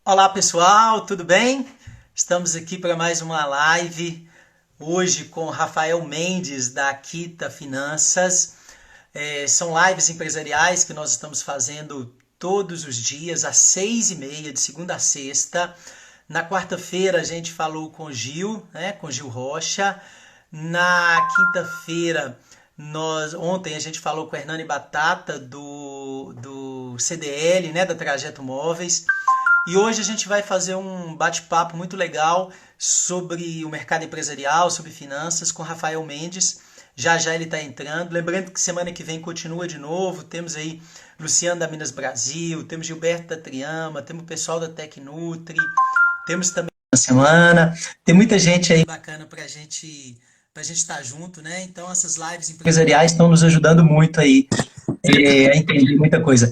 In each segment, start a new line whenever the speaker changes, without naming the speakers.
Olá pessoal, tudo bem? Estamos aqui para mais uma live, hoje com Rafael Mendes da Aquita Finanças. São lives empresariais que nós estamos fazendo todos os dias, às 6h30, de segunda a sexta. Na quarta-feira a gente falou com o Gil, né, com Gil Rocha. Na quinta-feira, ontem a gente falou com o Hernani Batata do CDL, né, da Trajeto Móveis. E hoje a gente vai fazer um bate-papo muito legal sobre o mercado empresarial, sobre finanças, com Rafael Mendes. Já já ele está entrando. Lembrando que semana que vem continua de novo. Temos aí Luciano da Minas Brasil, temos Gilberto da Triama, temos o pessoal da Tecnutri, temos também na semana. Tem muita gente aí bacana para gente estar junto, né? Então essas lives empresariais estão nos ajudando muito aí a entender muita coisa.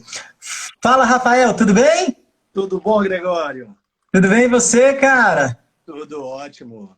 Fala, Rafael, tudo bem?
Tudo bom, Gregório?
Tudo bem e você, cara?
Tudo ótimo.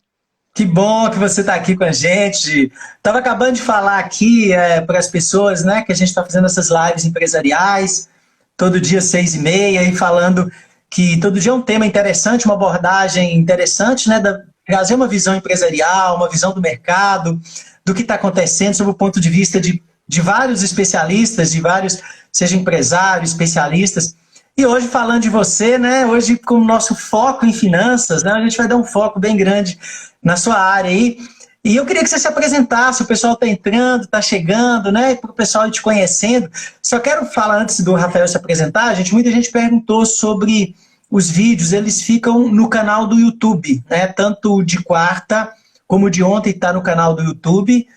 Que bom que você está aqui com a gente. Estava acabando de falar aqui para as pessoas, né, que a gente está fazendo essas lives empresariais, todo dia 6h30, e falando que todo dia é um tema interessante, uma abordagem interessante, né, trazer uma visão empresarial, uma visão do mercado, do que está acontecendo, sob o ponto de vista de vários especialistas, de vários, seja empresários, especialistas. E hoje, falando de você, né? Hoje, com o nosso foco em finanças, né? A gente vai dar um foco bem grande na sua área aí. E eu queria que você se apresentasse, o pessoal está entrando, está chegando, né? Para o pessoal ir te conhecendo. Só quero falar antes do Rafael se apresentar, gente. Muita gente perguntou sobre os vídeos, eles ficam no canal do YouTube, né? Tanto o de quarta como o de ontem está no canal do YouTube.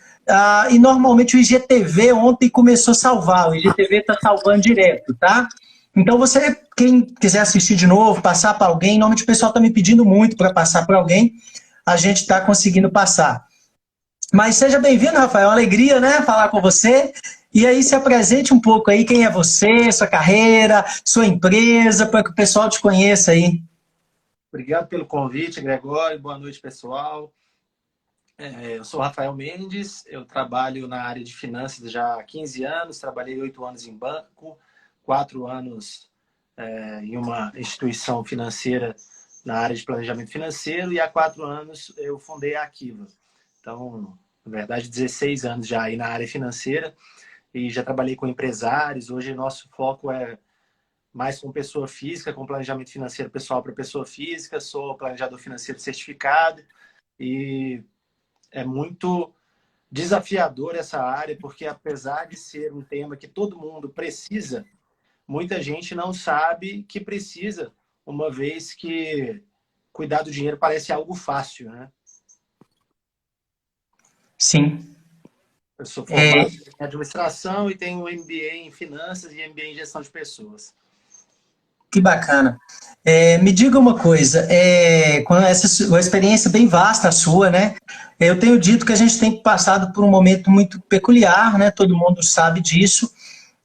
E normalmente o IGTV ontem começou a salvar, o IGTV está salvando direto, tá? Então você, quem quiser assistir de novo, passar para alguém, normalmente o pessoal está me pedindo muito para passar para alguém, a gente está conseguindo passar. Mas seja bem-vindo, Rafael, alegria, né, falar com você. E aí se apresente um pouco aí, quem é você, sua carreira, sua empresa, para que o pessoal te conheça aí.
Obrigado pelo convite, Gregório. Boa noite, pessoal. Eu sou Rafael Mendes, eu trabalho na área de finanças já há 15 anos, trabalhei 8 anos em banco, 4 anos em uma instituição financeira na área de planejamento financeiro e há 4 anos eu fundei a Aquiva. Então, na verdade, 16 anos já aí na área financeira e já trabalhei com empresários. Hoje nosso foco é mais com pessoa física, com planejamento financeiro pessoal para pessoa física. Sou planejador financeiro certificado e é muito desafiador essa área, porque apesar de ser um tema que todo mundo precisa, muita gente não sabe que precisa, uma vez que cuidar do dinheiro parece algo fácil, né?
Sim.
Eu sou
É,
formado em administração e tenho um MBA em finanças e MBA em gestão de pessoas.
que bacana. Me diga uma coisa, com uma experiência bem vasta a sua, né? Eu tenho dito que a gente tem passado por um momento muito peculiar, né? Todo mundo sabe disso.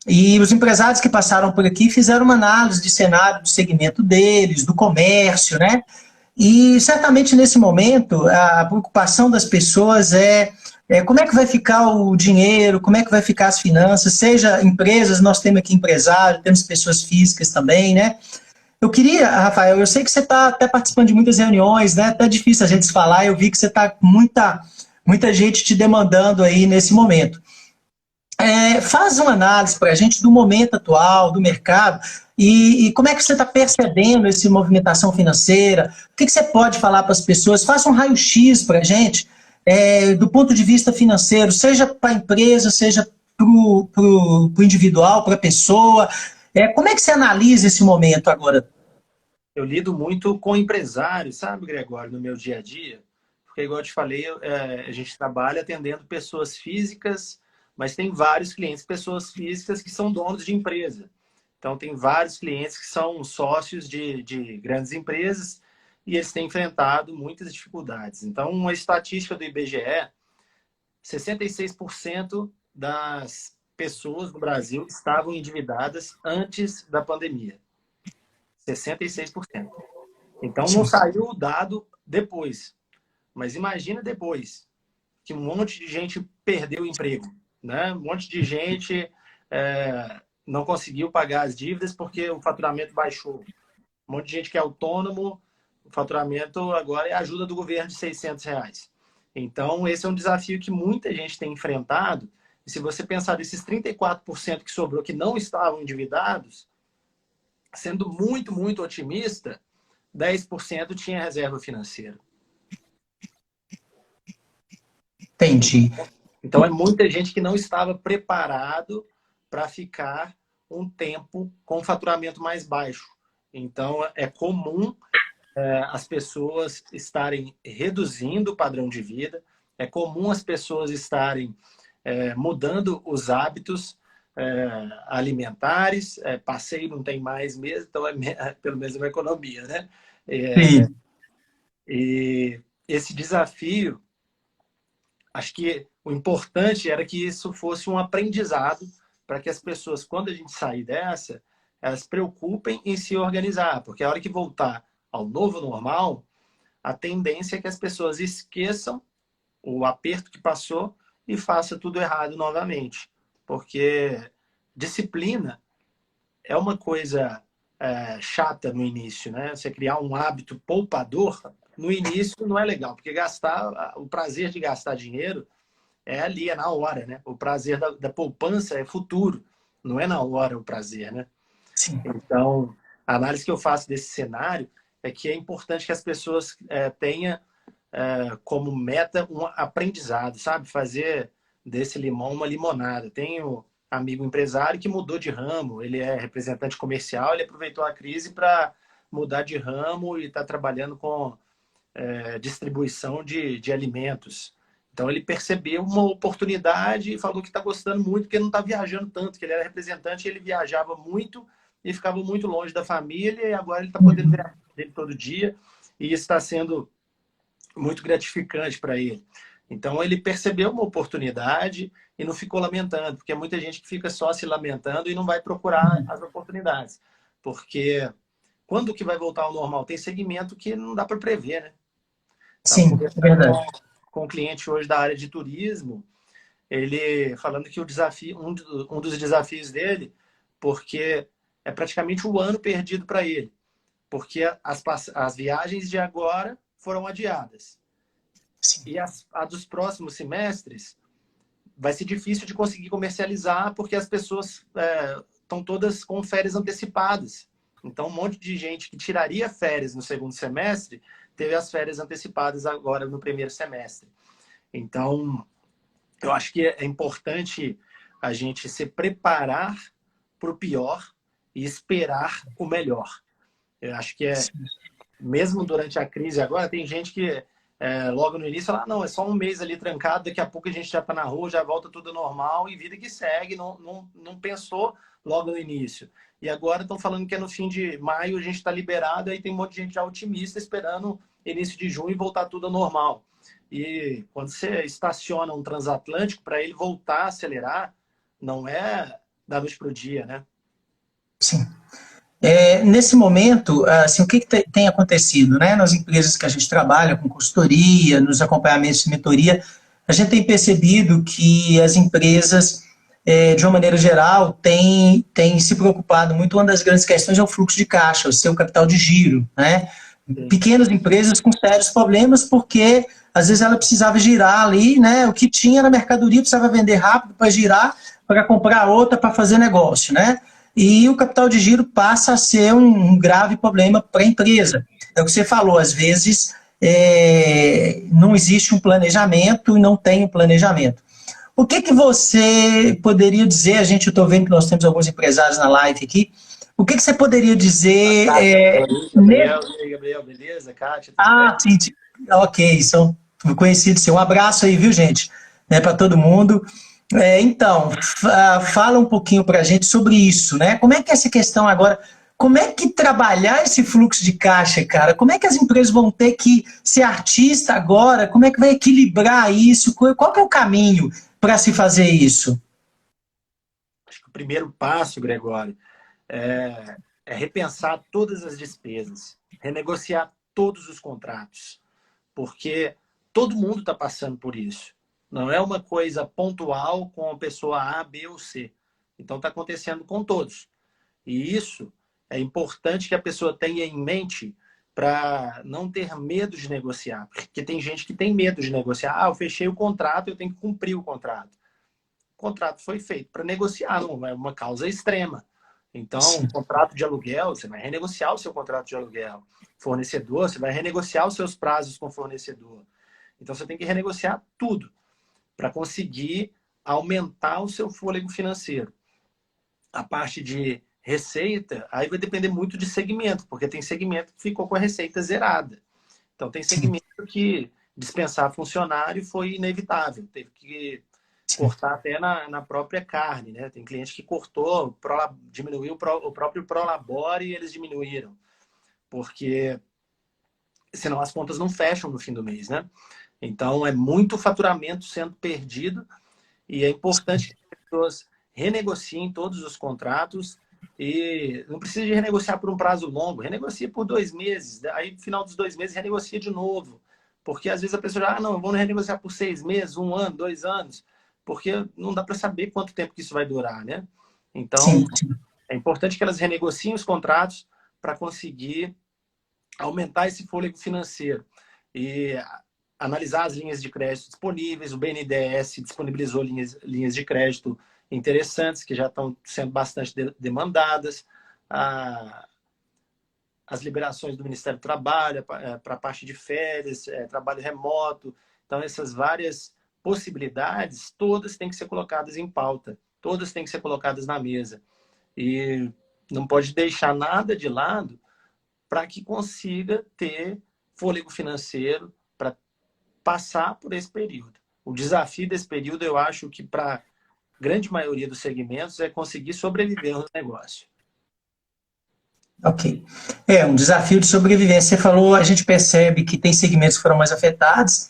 E os empresários que passaram por aqui fizeram uma análise de cenário do segmento deles, do comércio, né? E certamente nesse momento a preocupação das pessoas é como é que vai ficar o dinheiro, como é que vai ficar as finanças, seja empresas, nós temos aqui empresário, temos pessoas físicas também, né? Eu queria, Rafael, eu sei que você está até participando de muitas reuniões, né? Até difícil a gente se falar, eu vi que você está com muita gente te demandando aí nesse momento. Faz uma análise para a gente do momento atual, do mercado, e como é que você está percebendo essa movimentação financeira? O que você pode falar para as pessoas? Faça um raio-x para a gente, do ponto de vista financeiro, seja para a empresa, seja para o individual, para a pessoa. Como é que você analisa esse momento agora?
Eu lido muito com empresários, sabe, Gregório, no meu dia a dia, porque, igual eu te falei, a gente trabalha atendendo pessoas físicas, mas tem vários clientes, pessoas físicas que são donos de empresa. Então, tem vários clientes que são sócios de grandes empresas e eles têm enfrentado muitas dificuldades. Então, uma estatística do IBGE, 66% das pessoas no Brasil estavam endividadas antes da pandemia. 66%. Então, não
Sim,
saiu o dado depois. Mas imagina depois que um monte de gente perdeu o emprego, né? Um monte de gente não conseguiu pagar as dívidas porque o faturamento baixou. Um monte de gente que é autônomo, o faturamento agora é a ajuda do governo de R$ 600. Então, esse é um desafio que muita gente tem enfrentado. E se você pensar desses 34% que sobrou que não estavam endividados, sendo muito, muito otimista, 10% tinha reserva financeira.
Entendi.
Então, é muita gente que não estava preparado para ficar um tempo com faturamento mais baixo. Então, é comum as pessoas estarem reduzindo o padrão de vida, é comum as pessoas estarem mudando os hábitos alimentares, passeio não tem mais mesmo, então pelo menos uma economia, né?
Sim.
E esse desafio, acho que o importante era que isso fosse um aprendizado para que as pessoas, quando a gente sair dessa, elas se preocupem em se organizar, porque a hora que voltar ao novo normal, a tendência é que as pessoas esqueçam o aperto que passou e faça tudo errado novamente. Porque disciplina é uma coisa chata no início, né? Você criar um hábito poupador, no início não é legal, porque o prazer de gastar dinheiro é ali, é na hora, né? O prazer da poupança é futuro, não é na hora o prazer, né?
Sim.
Então, a análise que eu faço desse cenário é que é importante que as pessoas tenham como meta um aprendizado, sabe? Fazer desse limão uma limonada. Tenho amigo empresário que mudou de ramo, ele é representante comercial, ele aproveitou a crise para mudar de ramo e está trabalhando com distribuição de alimentos. Então ele percebeu uma oportunidade e falou que está gostando muito, porque não está viajando tanto, que ele era representante, ele viajava muito e ficava muito longe da família, e agora ele está podendo viajar dele todo dia, e isso está sendo muito gratificante para ele. Então ele percebeu uma oportunidade e não ficou lamentando, porque muita gente que fica só se lamentando e não vai procurar as oportunidades. Porque quando que vai voltar ao normal? Tem segmento que não dá para prever, né? Estava
Sim, é
conversando
verdade.
com um cliente hoje da área de turismo, ele falando que o desafio, um dos desafios dele, porque é praticamente um ano perdido para ele, porque as viagens de agora foram adiadas.
Sim.
E a dos próximos semestres vai ser difícil de conseguir comercializar, porque as pessoas estão todas com férias antecipadas. Então, um monte de gente que tiraria férias no segundo semestre teve as férias antecipadas agora no primeiro semestre. Então, eu acho que é importante a gente se preparar para o pior e esperar o melhor. Eu acho que mesmo durante a crise agora, tem gente que logo no início fala, não, é só um mês ali trancado, daqui a pouco a gente já está na rua, já volta tudo normal e vida que segue, não pensou logo no início. E agora estão falando que é no fim de maio a gente está liberado, aí tem um monte de gente já otimista esperando início de junho voltar tudo ao normal. E quando você estaciona um transatlântico, para ele voltar a acelerar, não é da noite para o dia, né?
Sim. Nesse momento, assim, o que tem acontecido, né? Nas empresas que a gente trabalha com consultoria, nos acompanhamentos de mentoria, a gente tem percebido que as empresas, de uma maneira geral, têm se preocupado muito. Uma das grandes questões é o fluxo de caixa, o seu capital de giro, né?
Sim.
Pequenas empresas com sérios problemas, porque às vezes ela precisava girar ali, né? O que tinha na mercadoria precisava vender rápido para girar, para comprar outra, para fazer negócio, né? E o capital de giro passa a ser um grave problema para a empresa. É o que você falou, às vezes não existe um planejamento e não tem um planejamento. O que você poderia dizer? Eu estou vendo que nós temos alguns empresários na live aqui. O que você poderia dizer?
Gabriel, beleza? Kátia, tudo bem?
Ah, sim, ok, são conhecidos. Um abraço aí, viu, gente? Né, para todo mundo. Então, fala um pouquinho para a gente sobre isso, né? Como é que é essa questão agora? Como é que trabalhar esse fluxo de caixa, cara? Como é que as empresas vão ter que ser artista agora? Como é que vai equilibrar isso? Qual que é o caminho para se fazer isso?
Acho que o primeiro passo, Gregório, é repensar todas as despesas, renegociar todos os contratos, porque todo mundo está passando por isso. Não é uma coisa pontual com a pessoa A, B ou C. Então está acontecendo com todos. E isso é importante que a pessoa tenha em mente para não ter medo de negociar. Porque tem gente que tem medo de negociar. Ah, eu fechei o contrato, eu tenho que cumprir o contrato. O contrato foi feito para negociar, não é uma causa extrema. Então,
Sim,
contrato de aluguel, você vai renegociar o seu contrato de aluguel. Fornecedor, você vai renegociar os seus prazos com o fornecedor. Então, você tem que renegociar tudo para conseguir aumentar o seu fôlego financeiro. A parte de receita, aí vai depender muito de segmento, porque tem segmento que ficou com a receita zerada. Então, tem
sim,
segmento que dispensar funcionário foi inevitável, teve que
sim.
cortar até na própria carne, né? Tem cliente que cortou, diminuiu o próprio Prolabore e eles diminuíram, porque senão as contas não fecham no fim do mês, né? Então, é muito faturamento sendo perdido e é importante que as pessoas renegociem todos os contratos e não precisa de renegociar por um prazo longo, renegocia por 2 meses, aí no final dos 2 meses renegocia de novo. Porque às vezes a pessoa já, ah, não, vamos renegociar por 6 meses, 1 ano, 2 anos, porque não dá para saber quanto tempo que isso vai durar, né? Então,
Sim, sim.
é importante que elas renegociem os contratos para conseguir aumentar esse fôlego financeiro. E analisar as linhas de crédito disponíveis. O BNDES disponibilizou linhas de crédito interessantes, que já estão sendo bastante demandadas. As liberações do Ministério do Trabalho para a parte de férias, trabalho remoto. Então, essas várias possibilidades, todas têm que ser colocadas em pauta, todas têm que ser colocadas na mesa. E não pode deixar nada de lado para que consiga ter fôlego financeiro para passar por esse período. O desafio desse período, eu acho que para a grande maioria dos segmentos é conseguir sobreviver no negócio.
Ok. É um desafio de sobrevivência. Você falou, a gente percebe que tem segmentos que foram mais afetados.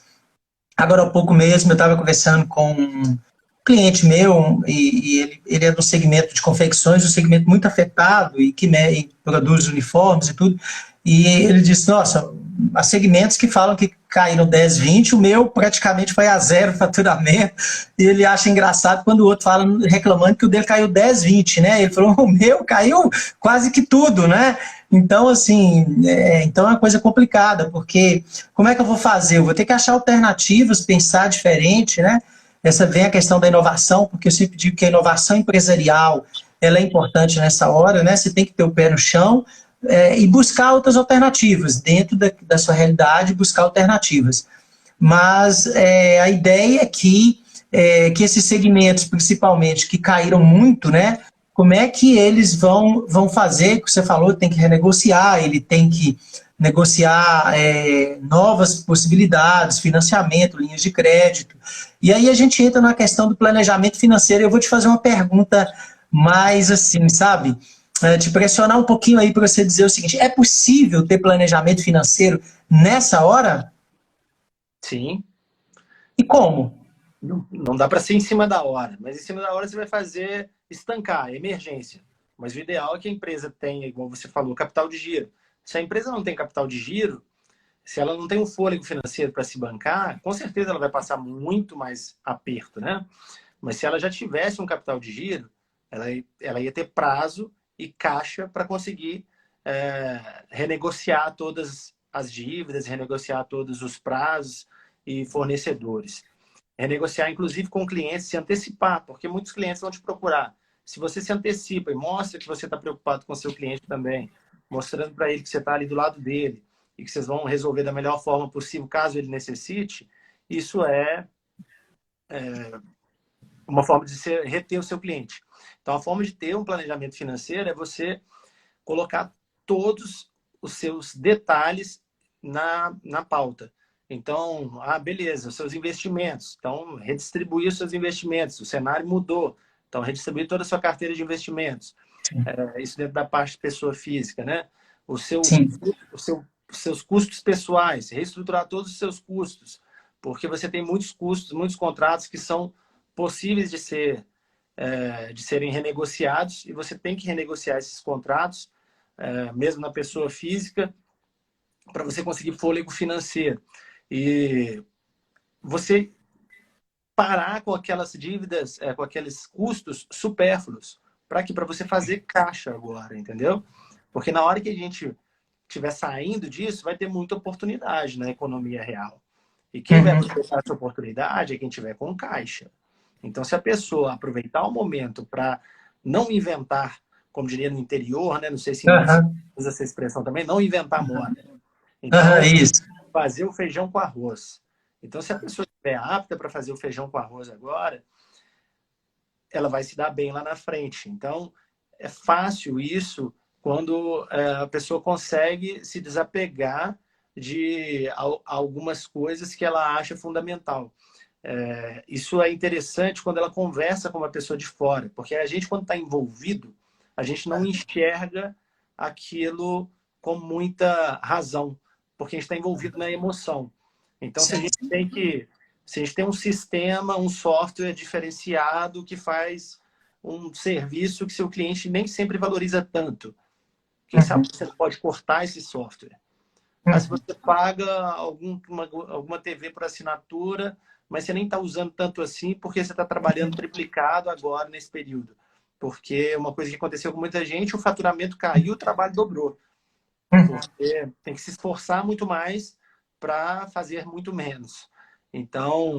Agora, há pouco mesmo, eu estava conversando com um cliente meu, e ele é do segmento de confecções, um segmento muito afetado, e que e produz uniformes e tudo. E ele disse, nossa, há segmentos que falam que caíram 10, 20, o meu praticamente foi a zero faturamento, e ele acha engraçado quando o outro fala, reclamando que o dele caiu 10, 20, né? Ele falou, o meu caiu quase que tudo, né? Então, assim, então é uma coisa complicada, porque como é que eu vou fazer? Eu vou ter que achar alternativas, pensar diferente, né? Essa vem a questão da inovação, porque eu sempre digo que a inovação empresarial ela é importante nessa hora, né? Você tem que ter o pé no chão e buscar outras alternativas, dentro da sua realidade, buscar alternativas. Mas a ideia é que esses segmentos, principalmente, que caíram muito, né? Como é que eles vão fazer? Que você falou, tem que renegociar, ele tem que negociar novas possibilidades, financiamento, linhas de crédito. E aí a gente entra na questão do planejamento financeiro. Eu vou te fazer uma pergunta mais assim, sabe? Te pressionar um pouquinho aí para você dizer o seguinte: é possível ter planejamento financeiro nessa hora?
Sim,
E como?
não dá para ser em cima da hora, mas em cima da hora você vai fazer estancar, emergência. Mas o ideal é que a empresa tenha, igual você falou, capital de giro. Se a empresa não tem capital de giro, se ela não tem um fôlego financeiro para se bancar, com certeza ela vai passar muito mais aperto, né? Mas se ela já tivesse um capital de giro, ela ia ter prazo e caixa para conseguir renegociar todas as dívidas, renegociar todos os prazos e fornecedores. Renegociar, inclusive, com clientes, se antecipar, porque muitos clientes vão te procurar. Se você se antecipa e mostra que você está preocupado com o seu cliente também, mostrando para ele que você está ali do lado dele e que vocês vão resolver da melhor forma possível, caso ele necessite, isso é uma forma de reter o seu cliente. Então, a forma de ter um planejamento financeiro é você colocar todos os seus detalhes na pauta. Então, beleza, os seus investimentos. Então, redistribuir os seus investimentos. O cenário mudou. Então, redistribuir toda a sua carteira de investimentos. Isso dentro da parte de pessoa física, né? O seu,
Sim,
os seus custos pessoais, reestruturar todos os seus custos, porque você tem muitos custos, muitos contratos que são possíveis de serem renegociados e você tem que renegociar esses contratos, mesmo na pessoa física, para você conseguir fôlego financeiro. E você parar com aquelas dívidas, com aqueles custos supérfluos, para que para você fazer caixa agora, entendeu? Porque na hora que a gente estiver saindo disso, vai ter muita oportunidade na economia real. E quem vai
Uhum.
aproveitar essa oportunidade é quem tiver com caixa. Então, se a pessoa aproveitar o momento para não inventar, como diria no interior, né? Não sei se
Aham.
usa essa expressão também, não inventar moda.
Aham,
Então,
isso.
fazer o feijão com arroz. Então, se a pessoa estiver apta para fazer o feijão com arroz agora, ela vai se dar bem lá na frente. Então, é fácil isso quando a pessoa consegue se desapegar de algumas coisas que ela acha fundamental. Isso é interessante quando ela conversa com uma pessoa de fora, porque a gente, quando está envolvido, a gente não enxerga aquilo com muita razão, porque a gente está envolvido na emoção. Então,
Sim.
se a gente tem um sistema, um software diferenciado que faz um serviço que seu cliente nem sempre valoriza tanto, quem
Uhum.
sabe você pode cortar esse software. Se
Uhum.
você paga alguma TV por assinatura, mas você nem está usando tanto assim porque você está trabalhando triplicado agora nesse período. Porque uma coisa que aconteceu com muita gente, o faturamento caiu, o trabalho dobrou.
Uhum.
Porque tem que se esforçar muito mais para fazer muito menos. Então,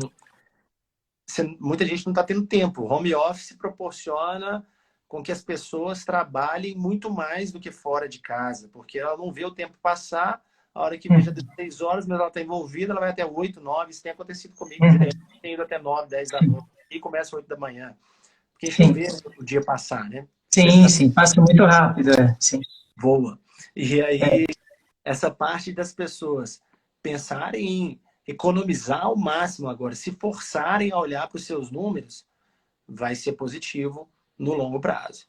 muita gente não está tendo tempo. O home office proporciona com que as pessoas trabalhem muito mais do que fora de casa, porque ela não vê o tempo passar, a hora que veja 16 horas, mas ela está envolvida, ela vai até 8, 9. Isso tem acontecido comigo
Uhum.
direto. Tem ido até 9, 10 da noite e começa 8 da manhã. Porque a gente não
Sim,
vê o dia passar, né?
sim, sim, passa muito rápido, sim.
Voa. E
É.
aí, essa parte das pessoas pensarem em economizar ao máximo agora, se forçarem a olhar para os seus números, vai ser positivo no longo prazo.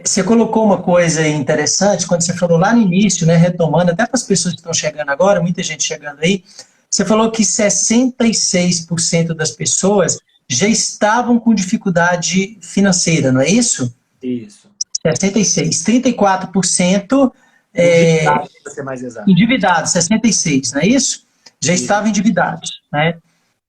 Você colocou uma coisa interessante quando você falou lá no início, né, retomando, até para as pessoas que estão chegando agora, muita gente chegando aí, você falou que 66% das pessoas já estavam com dificuldade financeira, não é isso?
Isso.
66. 34%
Endividado, para ser mais exato.
endividados, 66, não é isso? Já
Isso.
estavam endividados, né?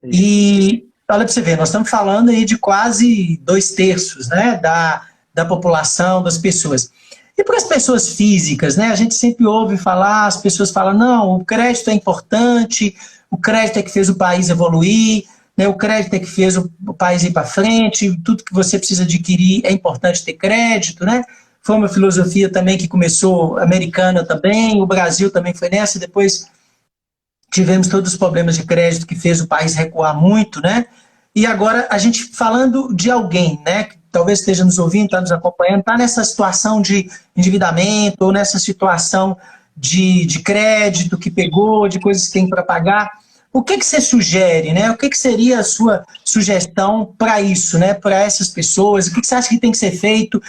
Isso.
E olha para você ver, nós estamos falando aí de quase 2/3, né, da população, das pessoas. E para as pessoas físicas, né, a gente sempre ouve falar, as pessoas falam, não, o crédito é importante, o crédito é que fez o país evoluir, né, o crédito é que fez o país ir para frente, tudo que você precisa adquirir é importante ter crédito, né? Foi uma filosofia também que começou americana também, o Brasil também foi nessa, depois tivemos todos os problemas de crédito que fez o país recuar muito, né? E agora a gente falando de alguém, né, que talvez esteja nos ouvindo, está nos acompanhando, está nessa situação de endividamento ou nessa situação de crédito que pegou, de coisas que tem para pagar. O que você sugere, né? O que seria a sua sugestão para isso, né? Para essas pessoas? O que você acha que tem que ser feito?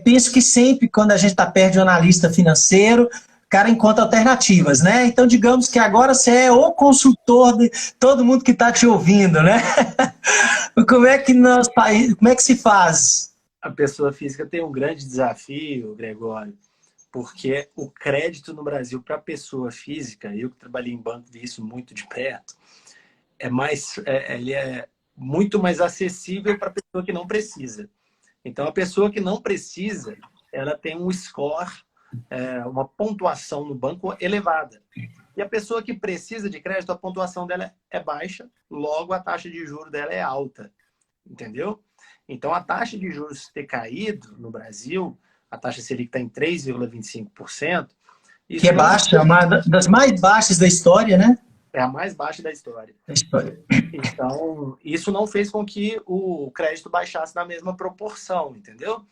Penso que sempre, quando a gente está perto de um analista financeiro, o cara encontra alternativas, né? Então, digamos que agora você é o consultor de todo mundo que está te ouvindo, né? Como é que como é que se faz?
A pessoa física tem um grande desafio, Gregório, porque o crédito no Brasil para a pessoa física, eu que trabalhei em banco vi isso muito de perto, ele é muito mais acessível para a pessoa que não precisa. Então, a pessoa que não precisa, ela tem um score, uma pontuação no banco elevada. E a pessoa que precisa de crédito, a pontuação dela é baixa, logo a taxa de juros dela é alta. Entendeu? Então, a taxa de juros ter caído no Brasil, a taxa Selic está em 3,25%,
Que é
isso não
baixa, uma das mais baixas da história, né?
é a mais baixa da história.
Da história.
Então, isso não fez com que o crédito baixasse na mesma proporção, entendeu?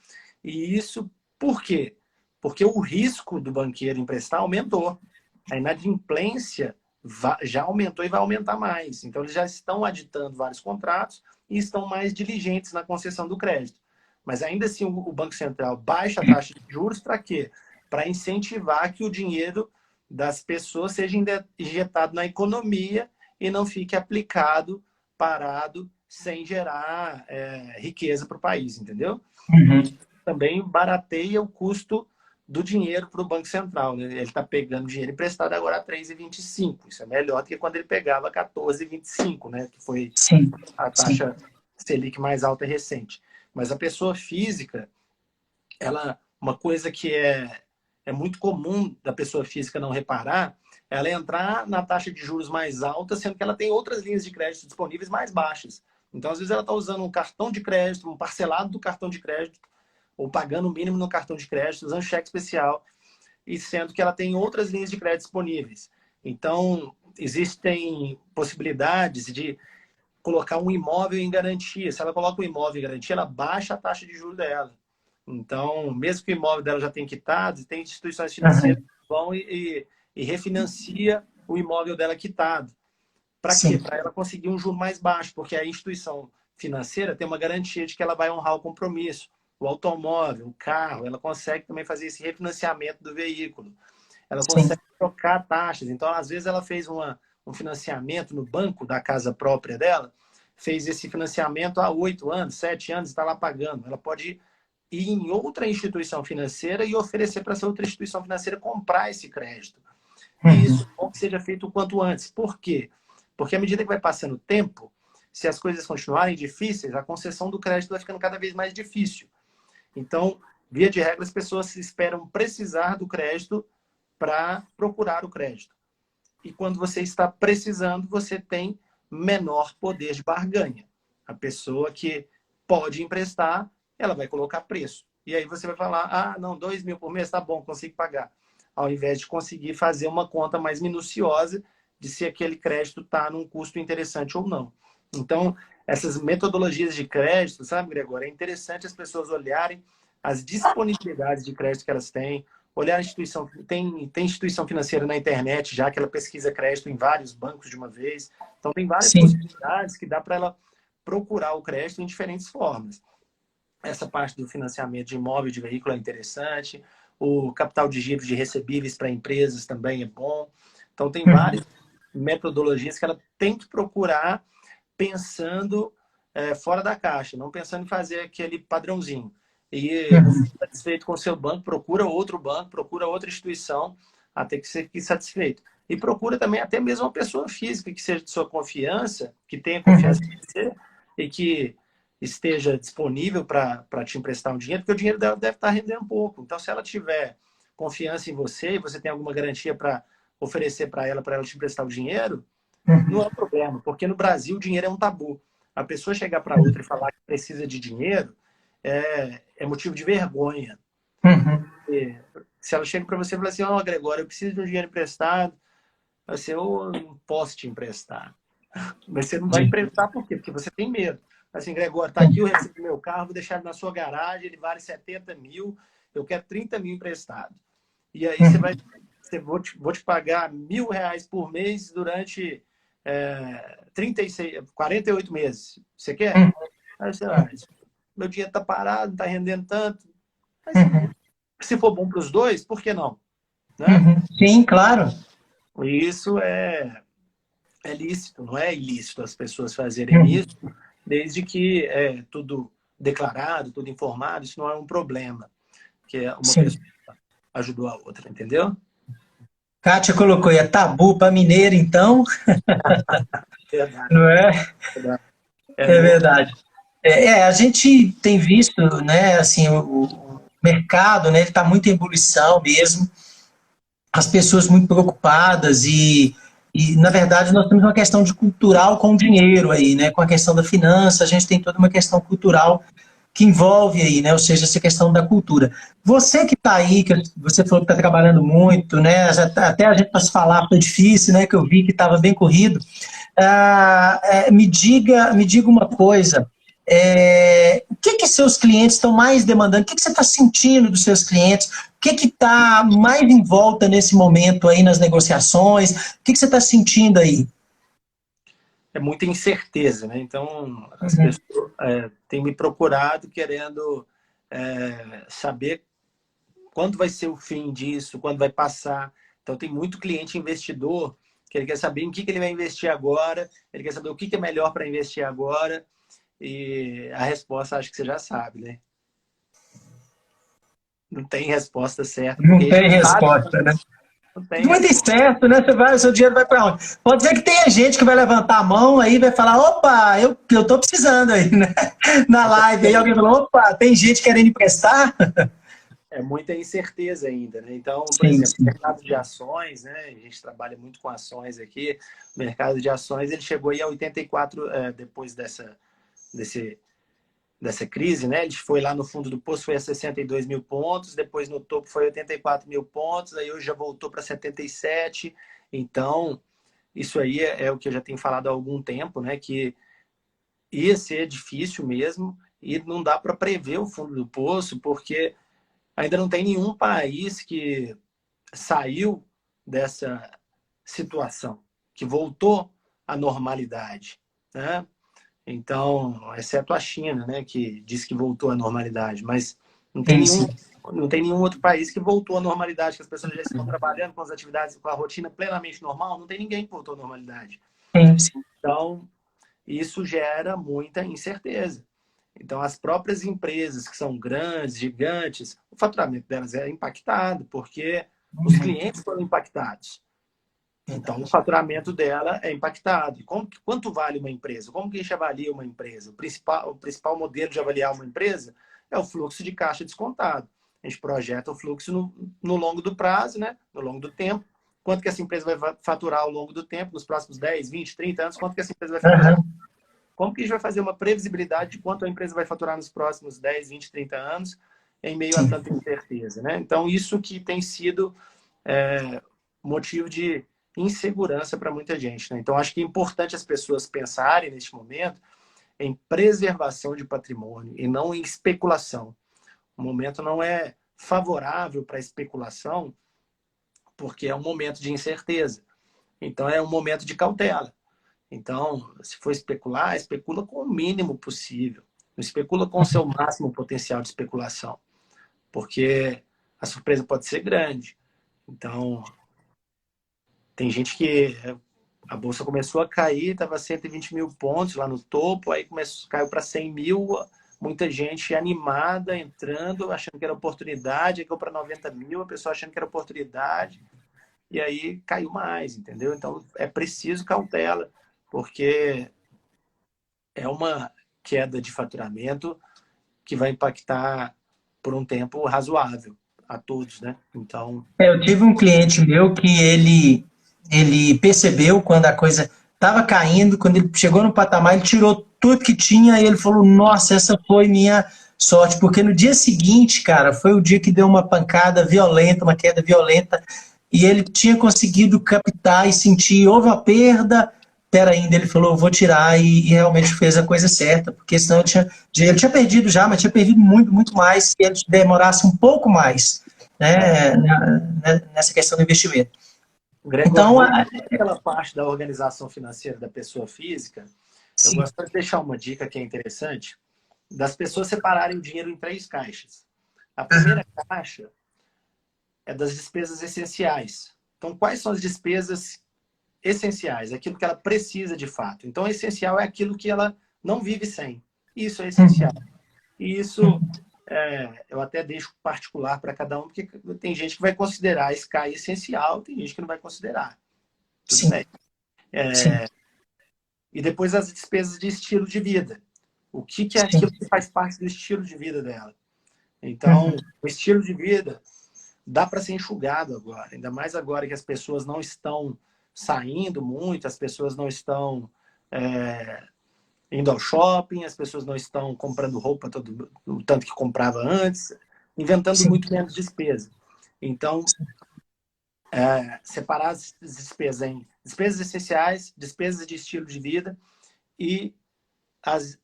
E isso por quê? Porque o risco do banqueiro emprestar aumentou. A inadimplência já aumentou e vai aumentar mais. Então, eles já estão aditando vários contratos e estão mais diligentes na concessão do crédito. Mas ainda assim, o Banco Central baixa a taxa de juros para quê? Para incentivar que o dinheiro das pessoas seja injetado na economia e não fique aplicado, parado, sem gerar riqueza para o país, entendeu?
Uhum.
E também barateia o custo do dinheiro para o Banco Central. Né? Ele está pegando dinheiro emprestado agora a 3,25. Isso é melhor do que quando ele pegava 14,25, né? Que foi
Sim,
a taxa Selic mais alta recente. Mas a pessoa física, ela uma coisa que é muito comum da pessoa física não reparar, ela entrar na taxa de juros mais alta, sendo que ela tem outras linhas de crédito disponíveis mais baixas. Então, às vezes, ela está usando um cartão de crédito, um parcelado do cartão de crédito, ou pagando o mínimo no cartão de crédito, usando cheque especial, e sendo que ela tem outras linhas de crédito disponíveis. Então, existem possibilidades de colocar um imóvel em garantia. Se ela coloca um imóvel em garantia, ela baixa a taxa de juros dela. Então, mesmo que o imóvel dela já tenha quitado, tem instituições financeiras que vão e refinancia o imóvel dela quitado. Para quê? Para ela conseguir um juro mais baixo, porque a instituição financeira tem uma garantia de que ela vai honrar o compromisso. O automóvel, o carro, ela consegue também fazer esse refinanciamento do veículo. Ela consegue trocar taxas. Então, às vezes, ela fez um financiamento no banco da casa própria dela, fez esse financiamento há 8 anos, 7 anos, está lá pagando. Ela pode ir em outra instituição financeira e oferecer para essa outra instituição financeira comprar esse crédito. E isso é bom que seja feito o quanto antes. Por quê? Porque à medida que vai passando o tempo, se as coisas continuarem difíceis, a concessão do crédito vai ficando cada vez mais difícil. Então, via de regra, as pessoas esperam precisar do crédito para procurar o crédito. E quando você está precisando, você tem menor poder de barganha. A pessoa que pode emprestar, ela vai colocar preço. E aí você vai falar, ah, não, 2 mil por mês, tá bom, consigo pagar. Ao invés de conseguir fazer uma conta mais minuciosa de se aquele crédito está num custo interessante ou não. Então, essas metodologias de crédito, sabe, Gregório, é interessante as pessoas olharem as disponibilidades de crédito que elas têm, olhar a instituição, tem instituição financeira na internet já que ela pesquisa crédito em vários bancos de uma vez. Então, tem várias possibilidades que dá para ela procurar o crédito em diferentes formas. Essa parte do financiamento de imóvel, de veículo é interessante. O capital de giro de recebíveis para empresas também é bom. Então, tem várias metodologias que ela tem que procurar pensando fora da caixa, não pensando em fazer aquele padrãozinho. E você satisfeito com o seu banco, procura outro banco, procura outra instituição, até que você fique satisfeito. E procura também até mesmo uma pessoa física que seja de sua confiança, que tenha confiança em você e que esteja disponível para te emprestar um dinheiro, porque o dinheiro dela deve estar rendendo pouco. Então, se ela tiver confiança em você e você tem alguma garantia para oferecer para ela te emprestar o dinheiro, não é um problema, porque no Brasil o dinheiro é um tabu. A pessoa chegar para outra e falar que precisa de dinheiro é motivo de vergonha. Se ela chega para você e fala assim, ó, Gregório, eu preciso de um dinheiro emprestado, você, eu não posso te emprestar. Mas você não vai emprestar por quê? Porque você tem medo. Assim, Gregório, tá aqui, eu recebo meu carro, vou deixar ele na sua garagem, ele vale 70 mil, eu quero 30 mil emprestado. E aí vou te pagar R$1.000 por mês durante 48 meses. Você quer? Aí você vai, meu dinheiro tá parado, não tá rendendo tanto. Mas, se for bom para os dois, por que não? Né?
Sim, claro.
Isso é lícito, não é ilícito as pessoas fazerem isso, desde que é tudo declarado, tudo informado, isso não é um problema. Que uma pessoa ajudou a outra, entendeu?
Kátia colocou, é tabu para mineiro, então?
Verdade.
Não é? É verdade. A gente tem visto, né, assim, o mercado, né, ele está muito em ebulição mesmo, as pessoas muito preocupadas e, na verdade, nós temos uma questão de cultural com o dinheiro aí, né, com a questão da finança, a gente tem toda uma questão cultural que envolve aí, né, ou seja, essa questão da cultura. Você que está aí, que você falou que está trabalhando muito, né, até a gente para se falar foi difícil, né, que eu vi que estava bem corrido. Me diga uma coisa, o que seus clientes estão mais demandando? O que você está sentindo dos seus clientes? O que está mais em volta nesse momento aí nas negociações? O que você está sentindo aí?
É muita incerteza, né? Então, as pessoas têm me procurado querendo saber quando vai ser o fim disso, quando vai passar. Então, tem muito cliente investidor que ele quer saber em que ele vai investir agora, ele quer saber o que é melhor para investir agora, e a resposta acho que você já sabe, né? Não tem resposta certa.
Não tem resposta, né? Muito incerto, né? O seu dinheiro vai para onde? Pode ser que tenha gente que vai levantar a mão aí e vai falar, opa, eu tô precisando aí, né? Na live aí alguém falou, opa, tem gente querendo emprestar?
é muita incerteza ainda, né? Então, por
Sim,
exemplo, o
sim.
mercado de ações, né? A gente trabalha muito com ações aqui. O mercado de ações, ele chegou aí a 84, depois desse, dessa crise, né? Ele foi lá no fundo do poço, foi a 62 mil pontos, depois no topo foi 84 mil pontos, aí hoje já voltou para 77. Então, isso aí é o que eu já tenho falado há algum tempo, né? Que ia ser difícil mesmo e não dá para prever o fundo do poço, porque ainda não tem nenhum país que saiu dessa situação, que voltou à normalidade, né? Então, exceto a China, né, que diz que voltou à normalidade, mas não tem
Sim,
nenhum,
sim.
não tem nenhum outro país que voltou à normalidade, que as pessoas já estão trabalhando com as atividades, com a rotina plenamente normal, não tem ninguém que voltou à normalidade.
Sim, sim.
Então, isso gera muita incerteza. Então, as próprias empresas que são grandes, gigantes, o faturamento delas é impactado, porque os
Uhum.
clientes foram impactados. Então, o
Verdade.
faturamento dela é impactado. E quanto vale uma empresa? Como que a gente avalia uma empresa? O principal modelo de avaliar uma empresa é o fluxo de caixa descontado. A gente projeta o fluxo no longo do prazo, né? No longo do tempo. Quanto que essa empresa vai faturar ao longo do tempo, nos próximos 10, 20, 30 anos, quanto que essa empresa vai faturar?
Aham.
Como que a gente vai fazer uma previsibilidade de quanto a empresa vai faturar nos próximos 10, 20, 30 anos em meio a
Sim.
tanta incerteza, né? Então, isso que tem sido motivo de insegurança para muita gente, né? Então, acho que é importante as pessoas pensarem neste momento em preservação de patrimônio e não em especulação. O momento não é favorável para a especulação porque é um momento de incerteza. Então, é um momento de cautela. Então, se for especular, especula com o mínimo possível. Não especula com o seu máximo potencial de especulação, porque a surpresa pode ser grande. Então, tem gente que a bolsa começou a cair, estava 120 mil pontos lá no topo, aí caiu para 100 mil, muita gente animada entrando, achando que era oportunidade, aí caiu para 90 mil, a pessoa achando que era oportunidade, e aí caiu mais, entendeu? Então, é preciso cautela, porque é uma queda de faturamento que vai impactar por um tempo razoável a todos, né? Então,
Eu tive um cliente meu que ele percebeu quando a coisa estava caindo, quando ele chegou no patamar, ele tirou tudo que tinha e ele falou: Nossa, essa foi minha sorte, porque no dia seguinte, cara, foi o dia que deu uma pancada violenta, uma queda violenta, e ele tinha conseguido captar e sentir, houve uma perda. Pera ainda, ele falou: Vou tirar, e realmente fez a coisa certa, porque senão ele tinha perdido já, mas tinha perdido muito, muito mais se ele demorasse um pouco mais, né, nessa questão do investimento.
Gregório,
Então,
voltando àquela parte da organização financeira da pessoa física, eu
sim.
gostaria de deixar uma dica que é interessante, das pessoas separarem o dinheiro em três caixas. A primeira caixa é das despesas essenciais. Então, quais são as despesas essenciais? Aquilo que ela precisa de fato. Então, essencial é aquilo que ela não vive sem. Isso é essencial.
Uhum.
E isso eu até deixo particular para cada um, porque tem gente que vai considerar a Sky essencial, tem gente que não vai considerar. Tudo
Sim,
bem.
sim,
E depois as despesas de estilo de vida. O que é
sim.
aquilo que faz parte do estilo de vida dela?
Uhum.
Então, o estilo de vida dá para ser enxugado agora, ainda mais agora que as pessoas não estão saindo muito, as pessoas não estão indo ao shopping, as pessoas não estão comprando roupa o tanto que comprava antes, inventando
Sim,
muito menos despesa. Então, separar as despesas em despesas essenciais, despesas de estilo de vida e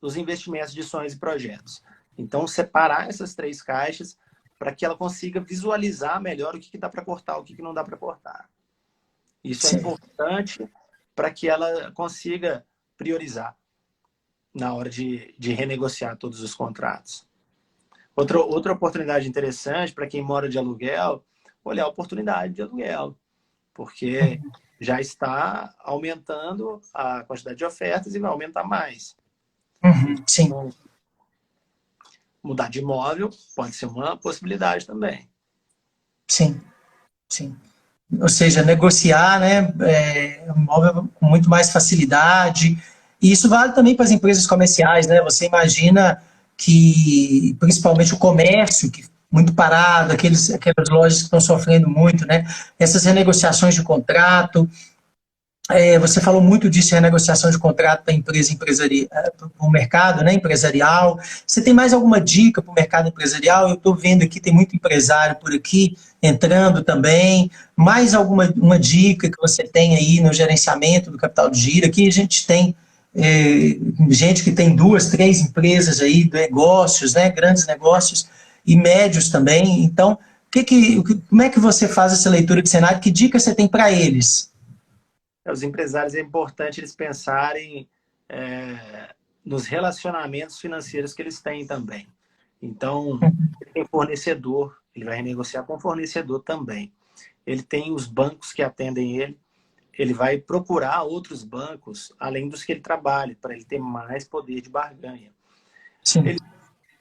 os investimentos de sonhos e projetos. Então, separar essas três caixas para que ela consiga visualizar melhor o que dá para cortar, o que não dá para cortar. Isso é
sim.
importante para que ela consiga priorizar na hora de renegociar todos os contratos. Outra oportunidade interessante para quem mora de aluguel, olhar a oportunidade de aluguel, porque já está aumentando a quantidade de ofertas e vai aumentar mais.
Uhum. Sim,
Então, mudar de imóvel pode ser uma possibilidade também.
sim, sim. Ou seja, negociar, né, imóvel com muito mais facilidade. E isso vale também para as empresas comerciais, né? Você imagina que, principalmente o comércio, que muito parado, aquelas lojas que estão sofrendo muito, né? Essas renegociações de contrato. Você falou muito disso, renegociação de contrato para o mercado, né, empresarial. Você tem mais alguma dica para o mercado empresarial? Eu estou vendo aqui, tem muito empresário por aqui entrando também. Mais alguma uma dica que você tem aí no gerenciamento do capital de giro? Aqui a gente tem gente que tem 2, 3 empresas aí, negócios, né, grandes negócios e médios também. Então, como é que você faz essa leitura de cenário? Que dica você tem para eles?
Os empresários é importante eles pensarem nos relacionamentos financeiros que eles têm também. Então, ele tem fornecedor, ele vai renegociar com o fornecedor também. Ele tem os bancos que atendem ele vai procurar outros bancos, além dos que ele trabalha, para ele ter mais poder de barganha.
Sim.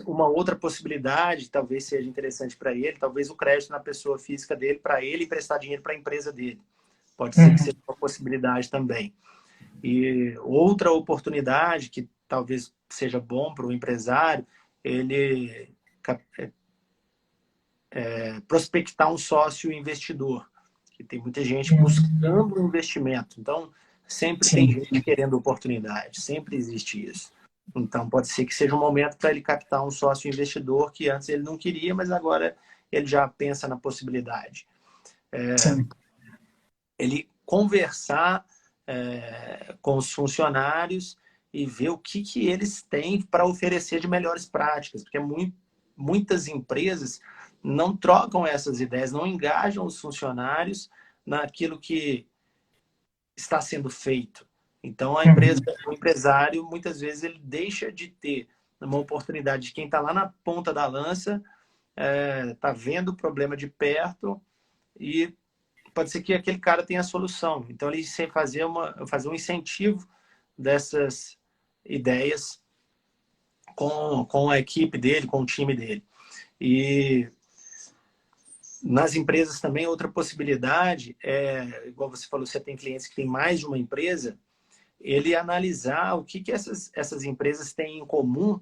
Uma outra possibilidade, talvez seja interessante para ele, talvez o crédito na pessoa física dele, para ele emprestar dinheiro para a empresa dele. Pode ser que seja uma possibilidade também. E outra oportunidade que talvez seja bom para o empresário, ele prospectar um sócio investidor, que tem muita gente buscando um investimento. Então, sempre tem
Sim.
gente querendo oportunidade, sempre existe isso. Então, pode ser que seja um momento para ele captar um sócio investidor que antes ele não queria, mas agora ele já pensa na possibilidade. Ele conversar com os funcionários e ver o que eles têm para oferecer de melhores práticas, porque muitas empresas não trocam essas ideias, não engajam os funcionários naquilo que está sendo feito. Então, o empresário, muitas vezes, ele deixa de ter uma oportunidade de quem está lá na ponta da lança, está vendo o problema de perto e pode ser que aquele cara tenha a solução. Então, ele sem fazer um incentivo dessas ideias com a equipe dele, com o time dele. E nas empresas também, outra possibilidade igual você falou, você tem clientes que têm mais de uma empresa, ele analisar o que essas empresas têm em comum,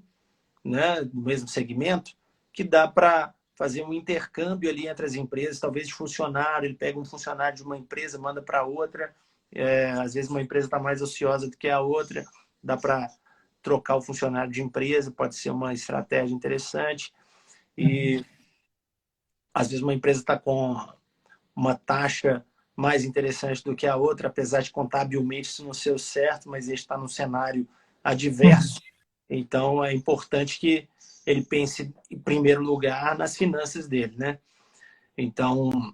né, no mesmo segmento, que dá para fazer um intercâmbio ali entre as empresas, talvez de funcionário, ele pega um funcionário de uma empresa, manda para outra, às vezes uma empresa está mais ociosa do que a outra, dá para trocar o funcionário de empresa, pode ser uma estratégia interessante. E às vezes uma empresa está com uma taxa mais interessante do que a outra, apesar de contabilmente isso não ser o certo, mas ele está num cenário adverso. Então, é importante que ele pense, em primeiro lugar, nas finanças dele, né? Então,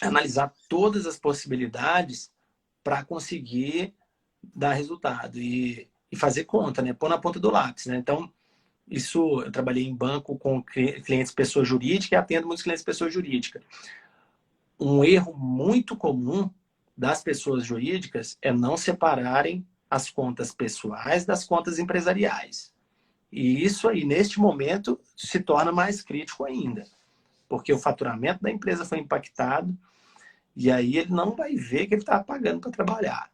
analisar todas as possibilidades para conseguir dar resultado e fazer conta, né? Pôr na ponta do lápis, né? Então, eu trabalhei em banco com clientes pessoa jurídica e atendo muitos clientes pessoa jurídica. Um erro muito comum das pessoas jurídicas é não separarem as contas pessoais das contas empresariais. E isso aí, neste momento, se torna mais crítico ainda, porque o faturamento da empresa foi impactado e aí ele não vai ver que ele está pagando para trabalhar.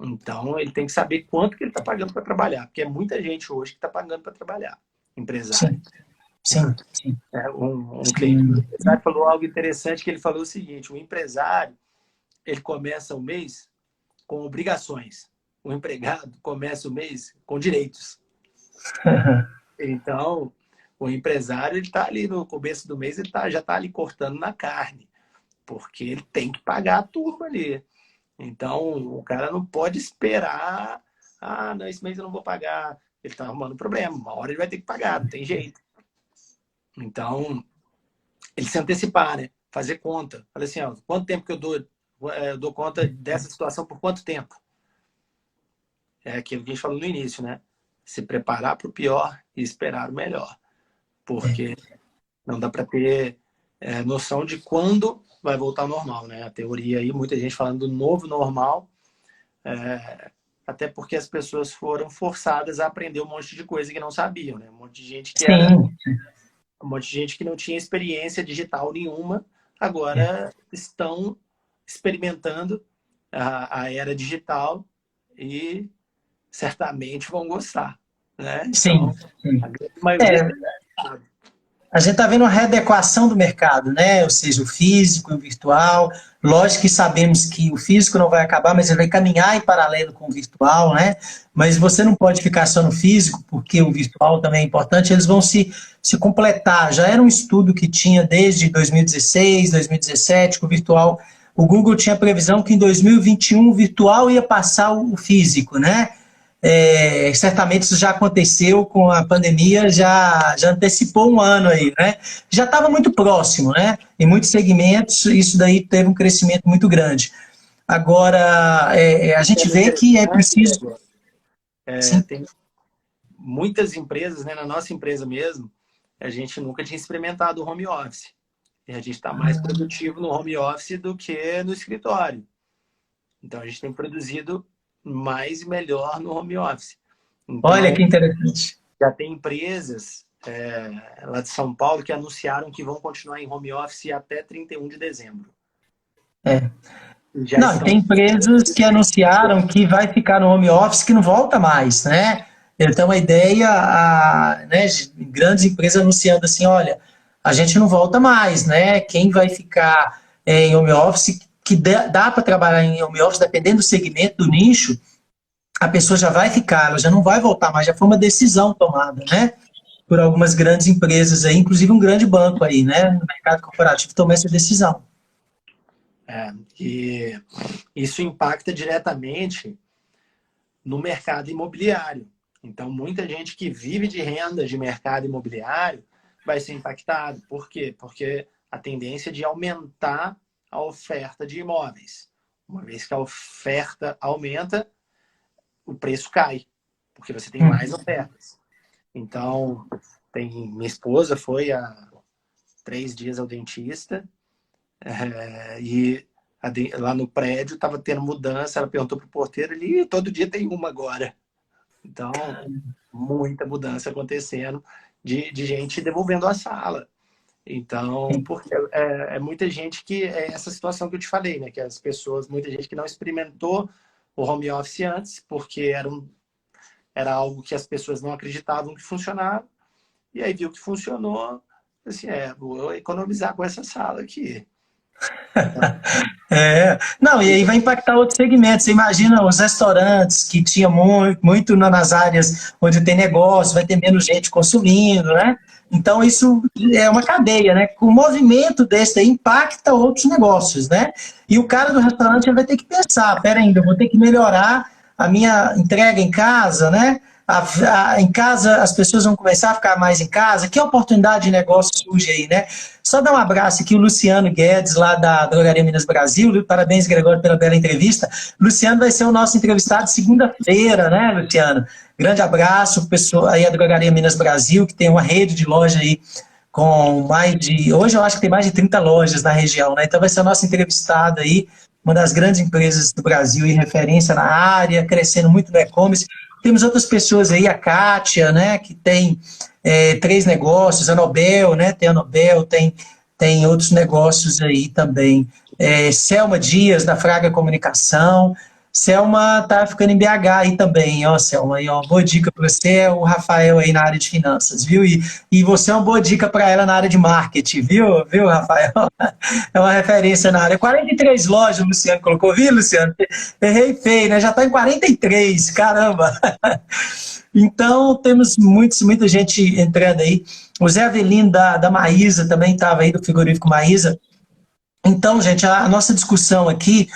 Então, ele tem que saber quanto que ele está pagando para trabalhar, porque é muita gente hoje que está pagando para trabalhar, empresário.
Sim, sim.
Um cliente do empresário falou algo interessante, que ele falou o seguinte: o empresário, ele começa o mês com obrigações, o empregado começa o mês com direitos. Então, o empresário, ele está ali no começo do mês, ele já está ali cortando na carne, porque ele tem que pagar a turma ali. Então, o cara não pode esperar, não, esse mês eu não vou pagar. Ele está arrumando problema, uma hora ele vai ter que pagar, não tem jeito. Então, ele se antecipar, né? Fazer conta. Falei assim, quanto tempo que eu dou conta dessa situação, por quanto tempo? É aquilo que a gente falou no início, né? Se preparar para o pior e esperar o melhor. Porque não dá para ter noção de quando vai voltar ao normal, né? A teoria aí, muita gente falando do novo normal, até porque as pessoas foram forçadas a aprender um monte de coisa que não sabiam, né? Um monte de gente um monte de gente que não tinha experiência digital nenhuma, agora estão experimentando a era digital e certamente vão gostar, né?
Sim,
Então,
sim.
a grande maioria sabe.
A gente está vendo uma readequação do mercado, né? Ou seja, o físico e o virtual. Lógico que sabemos que o físico não vai acabar, mas ele vai caminhar em paralelo com o virtual, né? Mas você não pode ficar só no físico, porque o virtual também é importante, eles vão se completar. Já era um estudo que tinha desde 2016, 2017, que o virtual. O Google tinha previsão que em 2021 o virtual ia passar o físico, né? Certamente isso já aconteceu com a pandemia, já antecipou um ano aí, né? Já estava muito próximo, né? Em muitos segmentos, isso daí teve um crescimento muito grande. Agora, a gente vê que é preciso...
Tem muitas empresas, né? Na nossa empresa mesmo, a gente nunca tinha experimentado o home office. E a gente está mais produtivo no home office do que no escritório. Então, a gente tem produzido mais e melhor no home office. Então,
olha que interessante.
Já tem empresas lá de São Paulo que anunciaram que vão continuar em home office até 31 de dezembro.
Não, tem empresas que anunciaram que vai ficar no home office que não volta mais, né? Então, a ideia, né, grandes empresas anunciando assim, olha, a gente não volta mais, né? Quem vai ficar em home office, que dá para trabalhar em home office, dependendo do segmento, do nicho, a pessoa já vai ficar, ela já não vai voltar mais, já foi uma decisão tomada, né? Por algumas grandes empresas aí, inclusive um grande banco aí, né? No mercado corporativo tomou essa decisão.
E isso impacta diretamente no mercado imobiliário. Então, muita gente que vive de renda de mercado imobiliário vai ser impactado. Por quê? Porque a tendência é de aumentar a oferta de imóveis. Uma vez que a oferta aumenta, o preço cai, porque você tem mais ofertas. Então, minha esposa foi há 3 dias ao dentista, e lá no prédio estava tendo mudança, ela perguntou para o porteiro, ele, todo dia tem uma agora. Então, muita mudança acontecendo de gente devolvendo a sala. Então, porque muita gente que... É essa situação que eu te falei, né? Que as pessoas, muita gente que não experimentou o home office antes, porque era algo que as pessoas não acreditavam que funcionava, e aí viu que funcionou, assim, vou economizar com essa sala aqui.
Não, e aí vai impactar outros segmentos. Você imagina os restaurantes que tinha muito nas áreas onde tem negócio, vai ter menos gente consumindo, né? Então isso é uma cadeia, né? O movimento desse aí impacta outros negócios, né? E o cara do restaurante vai ter que pensar, pera ainda, eu vou ter que melhorar a minha entrega em casa, né? Em casa as pessoas vão começar a ficar mais em casa, que oportunidade de negócio surge aí, né? Só dar um abraço aqui, o Luciano Guedes, lá da Drogaria Minas Brasil. Parabéns, Gregório, pela bela entrevista. Luciano vai ser o nosso entrevistado segunda-feira, né, Luciano? Grande abraço, pessoal aí, a Drogaria Minas Brasil, que tem uma rede de loja aí com hoje eu acho que tem mais de 30 lojas na região, né? Então vai ser o nosso entrevistado aí, uma das grandes empresas do Brasil e referência na área, crescendo muito no e-commerce. Temos outras pessoas aí, a Kátia, né, que tem 3 negócios, a Nobel, né, tem a Nobel, tem outros negócios aí também. Selma Dias, da Fraga Comunicação. Selma tá ficando em BH aí também, ó, Selma, aí, ó, boa dica para você, o Rafael aí na área de finanças, viu? E você é uma boa dica para ela na área de marketing, viu, Rafael? É uma referência na área. 43 lojas, o Luciano colocou, viu, Luciano? Errei feio, né? Já está em 43, caramba! Então, temos muita gente entrando aí. O Zé Avelino da Maísa também estava aí, do frigorífico Maísa. Então, gente, a nossa discussão aqui,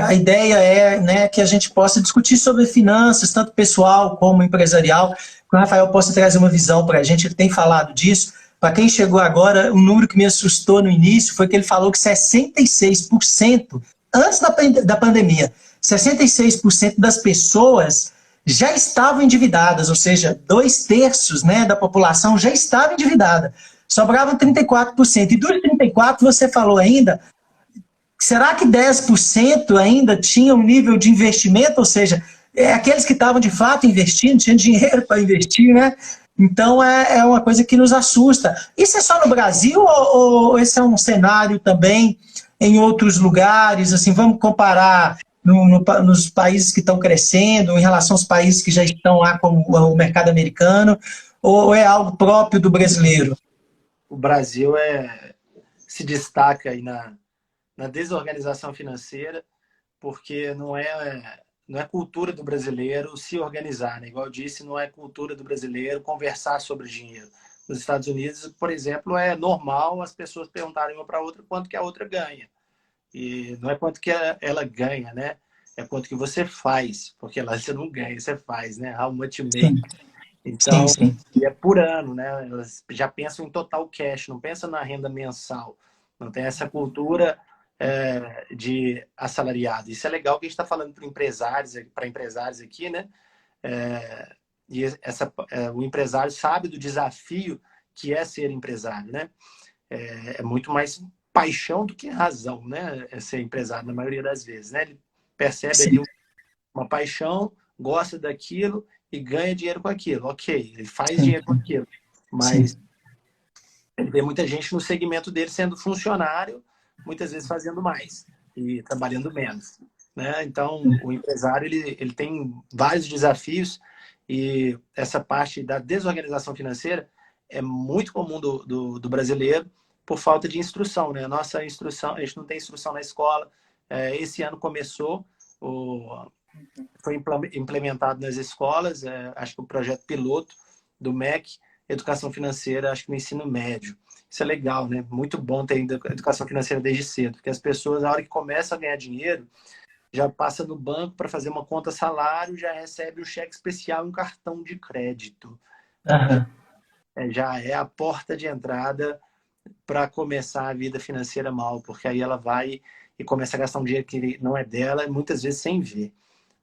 a ideia é, né, que a gente possa discutir sobre finanças, tanto pessoal como empresarial, que o Rafael possa trazer uma visão para a gente, ele tem falado disso. Para quem chegou agora, um número que me assustou no início foi que ele falou que 66%, antes da pandemia, 66% das pessoas já estavam endividadas, ou seja, 2/3, né, da população já estava endividada. Sobravam 34%. E dos 34%, você falou ainda, será que 10% ainda tinham um nível de investimento? Ou seja, aqueles que estavam de fato investindo, tinham dinheiro para investir, né? Então é uma coisa que nos assusta. Isso é só no Brasil ou esse é um cenário também em outros lugares? Assim, vamos comparar nos países que estão crescendo em relação aos países que já estão lá, como o mercado americano, ou é algo próprio do brasileiro?
o Brasil se destaca aí na desorganização financeira, porque não é cultura do brasileiro se organizar, né? Igual eu disse, não é cultura do brasileiro conversar sobre dinheiro. Nos Estados Unidos, por exemplo, é normal as pessoas perguntarem uma para a outra quanto que a outra ganha. E não é quanto que ela ganha, né? É quanto que você faz, porque lá você não ganha, você faz, né? How much you make.
Sim, sim,
Então,
sim.
e é por ano, né? Elas já pensam em total cash, não pensam na renda mensal. Não tem essa cultura de assalariado. Isso é legal que a gente está falando para empresários aqui, né? E o empresário sabe do desafio que é ser empresário, né? É muito mais paixão do que razão, né? É ser empresário na maioria das vezes, né? Ele percebe
Sim,
ali uma paixão, gosta daquilo e ganha dinheiro com aquilo. Ok, ele faz
sim,
dinheiro com aquilo,
sim,
mas ele vê muita gente no segmento dele sendo funcionário, muitas vezes fazendo mais e trabalhando menos, né? Então, o empresário ele tem vários desafios e essa parte da desorganização financeira é muito comum do brasileiro por falta de instrução, né? A nossa instrução, a gente não tem instrução na escola. Esse ano começou, foi implementado nas escolas, acho que o projeto piloto do MEC, Educação Financeira, acho que no ensino médio. Isso é legal, né? Muito bom ter educação financeira desde cedo, porque as pessoas, na hora que começam a ganhar dinheiro, já passa no banco para fazer uma conta salário, já recebe um cheque especial e um cartão de crédito.
aham,
Já é a porta de entrada para começar a vida financeira mal, porque aí ela vai e começa a gastar um dinheiro que não é dela, muitas vezes sem ver.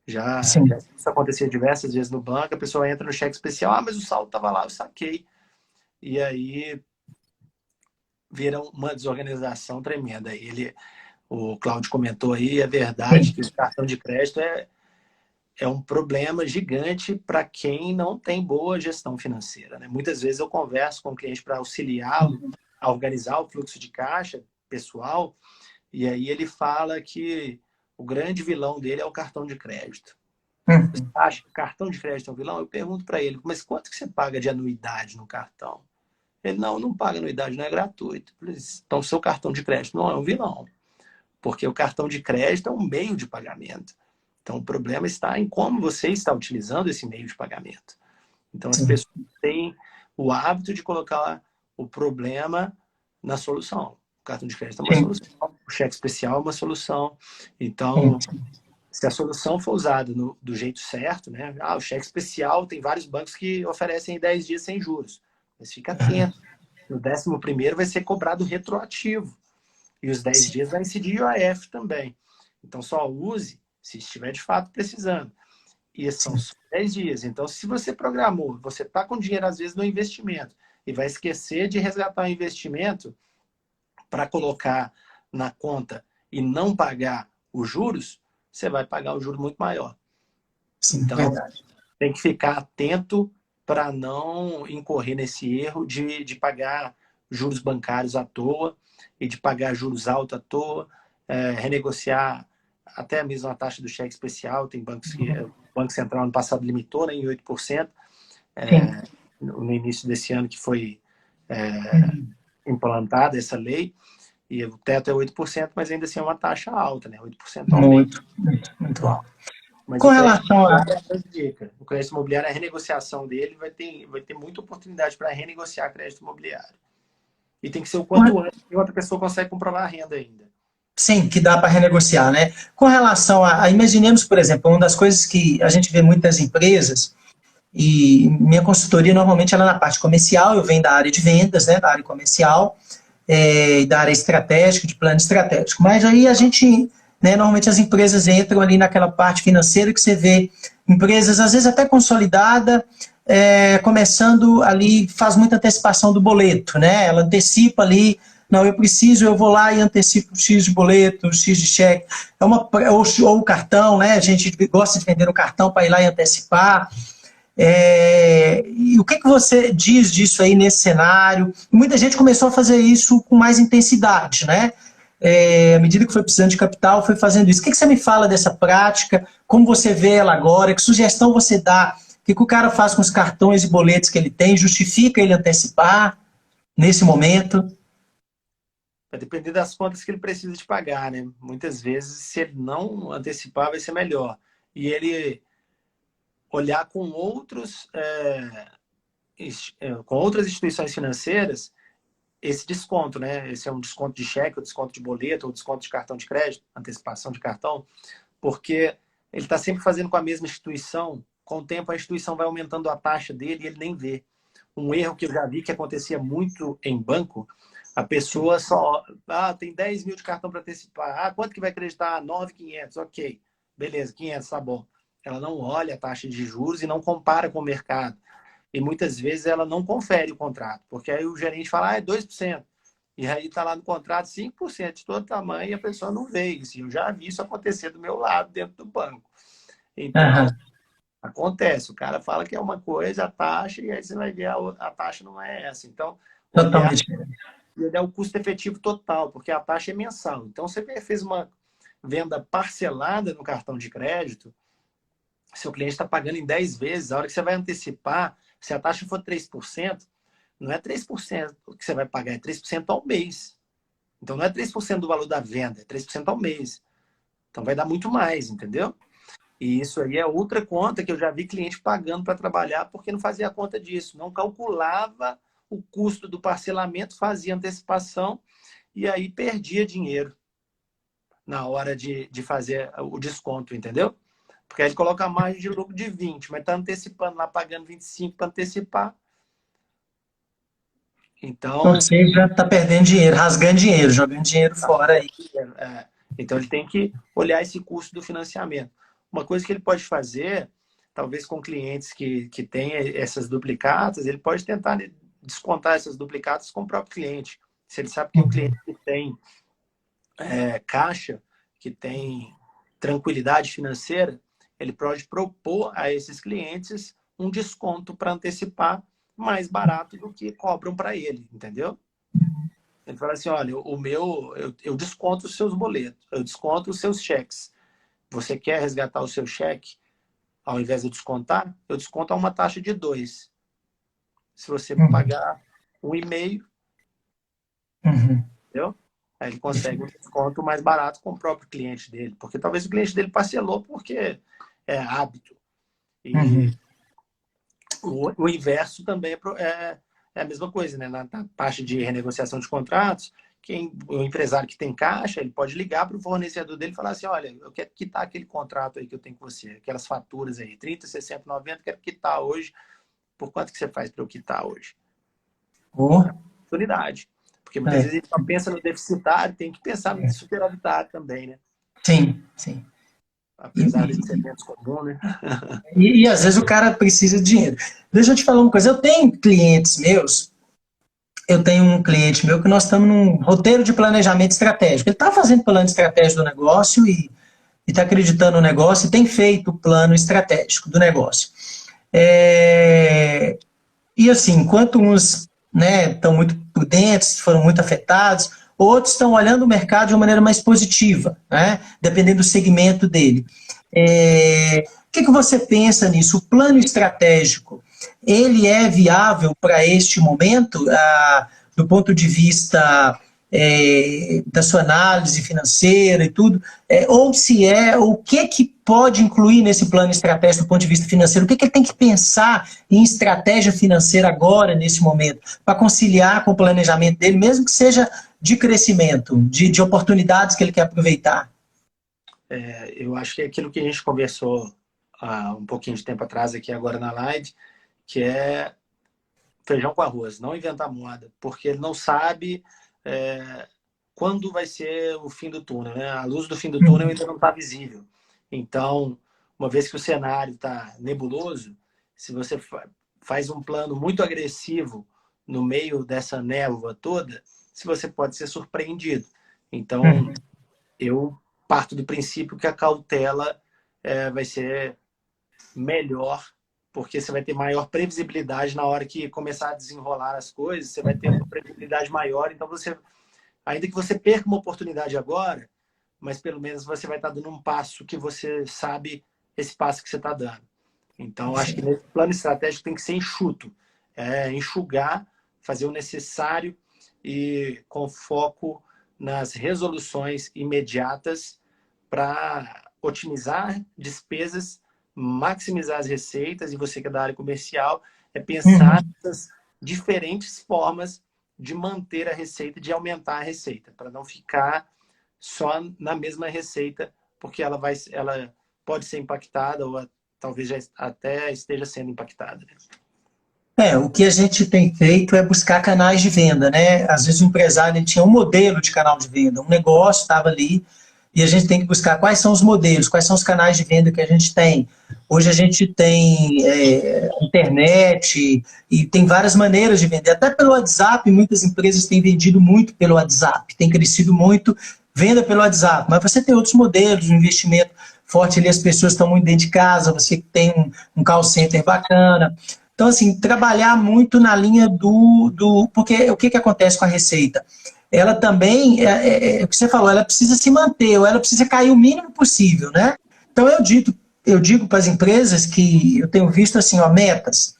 Já
sim,
isso acontecia diversas vezes no banco, a pessoa entra no cheque especial, mas o saldo estava lá, eu saquei. E aí vira uma desorganização tremenda. O Cláudio comentou aí, é verdade
sim,
que o cartão de crédito é um problema gigante para quem não tem boa gestão financeira, né? Muitas vezes eu converso com o cliente para auxiliá-lo a organizar o fluxo de caixa pessoal, e aí ele fala que o grande vilão dele é o cartão de crédito. Você
uhum,
acha que o cartão de crédito é um vilão? Eu pergunto para ele, mas quanto que você paga de anuidade no cartão? Ele, não paga anuidade, não é gratuito. Então, seu cartão de crédito não é um vilão, porque o cartão de crédito é um meio de pagamento. Então, o problema está em como você está utilizando esse meio de pagamento. Então, as
sim,
pessoas têm o hábito de colocar o problema na solução. O cartão de crédito é uma
sim,
solução, o cheque especial é uma solução. Então,
sim,
se a solução for usada do jeito certo, né? O cheque especial, tem vários bancos que oferecem 10 dias sem juros. Mas fica
aham,
atento. No 11º vai ser cobrado retroativo. E os 10
sim,
dias vai incidir IOF também. Então, só use se estiver de fato precisando. E são
sim,
só 10 dias. Então, se você programou, você está com dinheiro, às vezes, no investimento, e vai esquecer de resgatar o investimento para colocar na conta e não pagar os juros, você vai pagar um juro muito maior.
sim,
Então,
verdade.
tem que ficar atento para não incorrer nesse erro de pagar juros bancários à toa e de pagar juros altos à toa, renegociar até mesmo a taxa do cheque especial. Tem bancos que o Banco Central no passado limitou, né, em 8%,
Sim,
no início desse ano que foi
uhum,
implantada essa lei, e o teto é 8%, mas ainda assim é uma taxa alta, né? 8% ao mês.
muito, muito, muito alto.
Mas
Com
o crédito
relação a...
imobiliário é a grande dica. O crédito imobiliário, a renegociação dele vai ter muita oportunidade para renegociar crédito imobiliário. E tem que ser o quanto antes, e outra pessoa consegue comprovar a renda ainda.
Sim, que dá para renegociar, né? Com relação imaginemos, por exemplo, uma das coisas que a gente vê muitas empresas, e minha consultoria normalmente ela é na parte comercial, eu venho da área de vendas, né, da área comercial, da área estratégica, de plano estratégico. Mas aí a gente, né, normalmente as empresas entram ali naquela parte financeira que você vê empresas, às vezes até consolidada, começando ali, faz muita antecipação do boleto, né? Ela antecipa ali, não, eu preciso, eu vou lá e antecipo X de boleto, X de cheque, ou o cartão, né? A gente gosta de vender o cartão para ir lá e antecipar. E o que você diz disso aí nesse cenário? Muita gente começou a fazer isso com mais intensidade, né? À medida que foi precisando de capital, foi fazendo isso. O que você me fala dessa prática? Como você vê ela agora? Que sugestão você dá? O que o cara faz com os cartões e boletos que ele tem? Justifica ele antecipar? nesse momento?
Vai depender das contas que ele precisa de pagar, né? Muitas vezes, se ele não antecipar, vai ser melhor. E ele olhar com com outras instituições financeiras esse desconto, né? Esse é um desconto de cheque, ou desconto de boleto, ou desconto de cartão de crédito, antecipação de cartão, porque ele está sempre fazendo com a mesma instituição. Com o tempo, a instituição vai aumentando a taxa dele e ele nem vê. Um erro que eu já vi que acontecia muito em banco, a pessoa só... tem 10 mil de cartão para antecipar. Quanto que vai acreditar? 9.500. Ok, beleza, 500, tá bom. Ela não olha a taxa de juros e não compara com o mercado. E muitas vezes ela não confere o contrato, porque aí o gerente fala, é 2%. E aí está lá no contrato 5% de todo tamanho e a pessoa não vê isso. Eu já vi isso acontecer do meu lado dentro do banco. Então,
Aham,
acontece. O cara fala que é uma coisa, a taxa, e aí você vai ver a taxa não é essa. Então, olhar,
totalmente.
olhar o custo efetivo total, porque a taxa é mensal. Então, você fez uma venda parcelada no cartão de crédito, seu cliente está pagando em 10 vezes, a hora que você vai antecipar, se a taxa for 3%, não é 3% que você vai pagar, é 3% ao mês. Então não é 3% do valor da venda, é 3% ao mês. Então vai dar muito mais, entendeu? E isso aí é outra conta que eu já vi cliente pagando para trabalhar porque não fazia conta disso, não calculava o custo do parcelamento, fazia antecipação e aí perdia dinheiro na hora de fazer o desconto, entendeu? Porque aí ele coloca a margem de lucro de 20, mas está antecipando lá, pagando 25 para antecipar.
Ou
Então,
seja, está perdendo dinheiro, rasgando dinheiro, jogando dinheiro
tá
fora aí.
perdendo dinheiro. Então ele tem que olhar esse custo do financiamento. Uma coisa que ele pode fazer, talvez com clientes que têm essas duplicatas, ele pode tentar descontar essas duplicatas com o próprio cliente. Se ele sabe que o
Uhum,
cliente que tem caixa, que tem tranquilidade financeira, ele pode propor a esses clientes um desconto para antecipar mais barato do que cobram para ele, entendeu? Ele fala assim, olha, o meu, eu desconto os seus boletos, eu desconto os seus cheques. Você quer resgatar o seu cheque? Ao invés de descontar, eu desconto a uma taxa de 2. Se você
uhum,
pagar 1,5,
uhum.
entendeu? Aí ele consegue um desconto mais barato com o próprio cliente dele. Porque talvez o cliente dele parcelou porque é hábito. E
Uhum.
o inverso também é a mesma coisa, né? Na parte de renegociação de contratos, o empresário que tem caixa, ele pode ligar para o fornecedor dele e falar assim, olha, eu quero quitar aquele contrato aí que eu tenho com você, aquelas faturas aí, 30, 60, 90, quero quitar hoje. Por quanto que você faz para eu quitar hoje?
Oh,
Oportunidade. Porque muitas
é,
vezes a gente só pensa no deficitário, tem que pensar no superavitário também, né?
sim, sim. E,
Apesar dele ser menos comum, né?
e às vezes o cara precisa de dinheiro. Deixa eu te falar uma coisa. Eu tenho um cliente meu que nós estamos num roteiro de planejamento estratégico. Ele está fazendo plano estratégico do negócio e está acreditando no negócio e tem feito o plano estratégico do negócio. É, e assim, enquanto uns estão muito prudentes, foram muito afetados, outros estão olhando o mercado de uma maneira mais positiva, né? Dependendo do segmento dele. O que você pensa nisso? O plano estratégico, ele é viável para este momento, do ponto de vista da sua análise financeira e tudo, ou se o que pode incluir nesse plano estratégico do ponto de vista financeiro, o que ele tem que pensar em estratégia financeira agora, nesse momento, para conciliar com o planejamento dele, mesmo que seja de crescimento, de oportunidades que ele quer aproveitar.
Eu acho que é aquilo que a gente conversou há um pouquinho de tempo atrás aqui agora na live, que é feijão com arroz, não inventar moda, porque ele não sabe quando vai ser o fim do túnel, né? A luz do fim do túnel ainda não está visível. Então, uma vez que o cenário está nebuloso, se você faz um plano muito agressivo no meio dessa névoa toda, se você pode ser surpreendido. Então,
Uhum.
eu parto do princípio que a cautela vai ser melhor, porque você vai ter maior previsibilidade na hora que começar a desenrolar as coisas, você vai ter uma previsibilidade maior, então você, ainda que você perca uma oportunidade agora, mas pelo menos você vai estar dando um passo que você sabe esse passo que você está dando. Então, acho que nesse plano estratégico tem que ser enxuto, enxugar, fazer o necessário e com foco nas resoluções imediatas para otimizar despesas, maximizar as receitas, e você que é da área comercial, é pensar nessas diferentes formas de manter a receita, de aumentar a receita, para não ficar só na mesma receita, porque ela pode ser impactada ou talvez já até esteja sendo impactada.
O que a gente tem feito é buscar canais de venda, né? Às vezes o empresário ele tinha um modelo de canal de venda, um negócio estava ali, e a gente tem que buscar quais são os modelos, quais são os canais de venda que a gente tem. Hoje a gente tem internet e tem várias maneiras de vender. Até pelo WhatsApp, muitas empresas têm vendido muito pelo WhatsApp, tem crescido muito venda pelo WhatsApp. Mas você tem outros modelos, um investimento forte ali, as pessoas estão muito dentro de casa, você tem um call center bacana. Então, assim, trabalhar muito na linha porque o que acontece com a receita? Ela também, o que você falou, ela precisa se manter, ou ela precisa cair o mínimo possível, né? Então, eu digo para as empresas que eu tenho visto, assim, metas.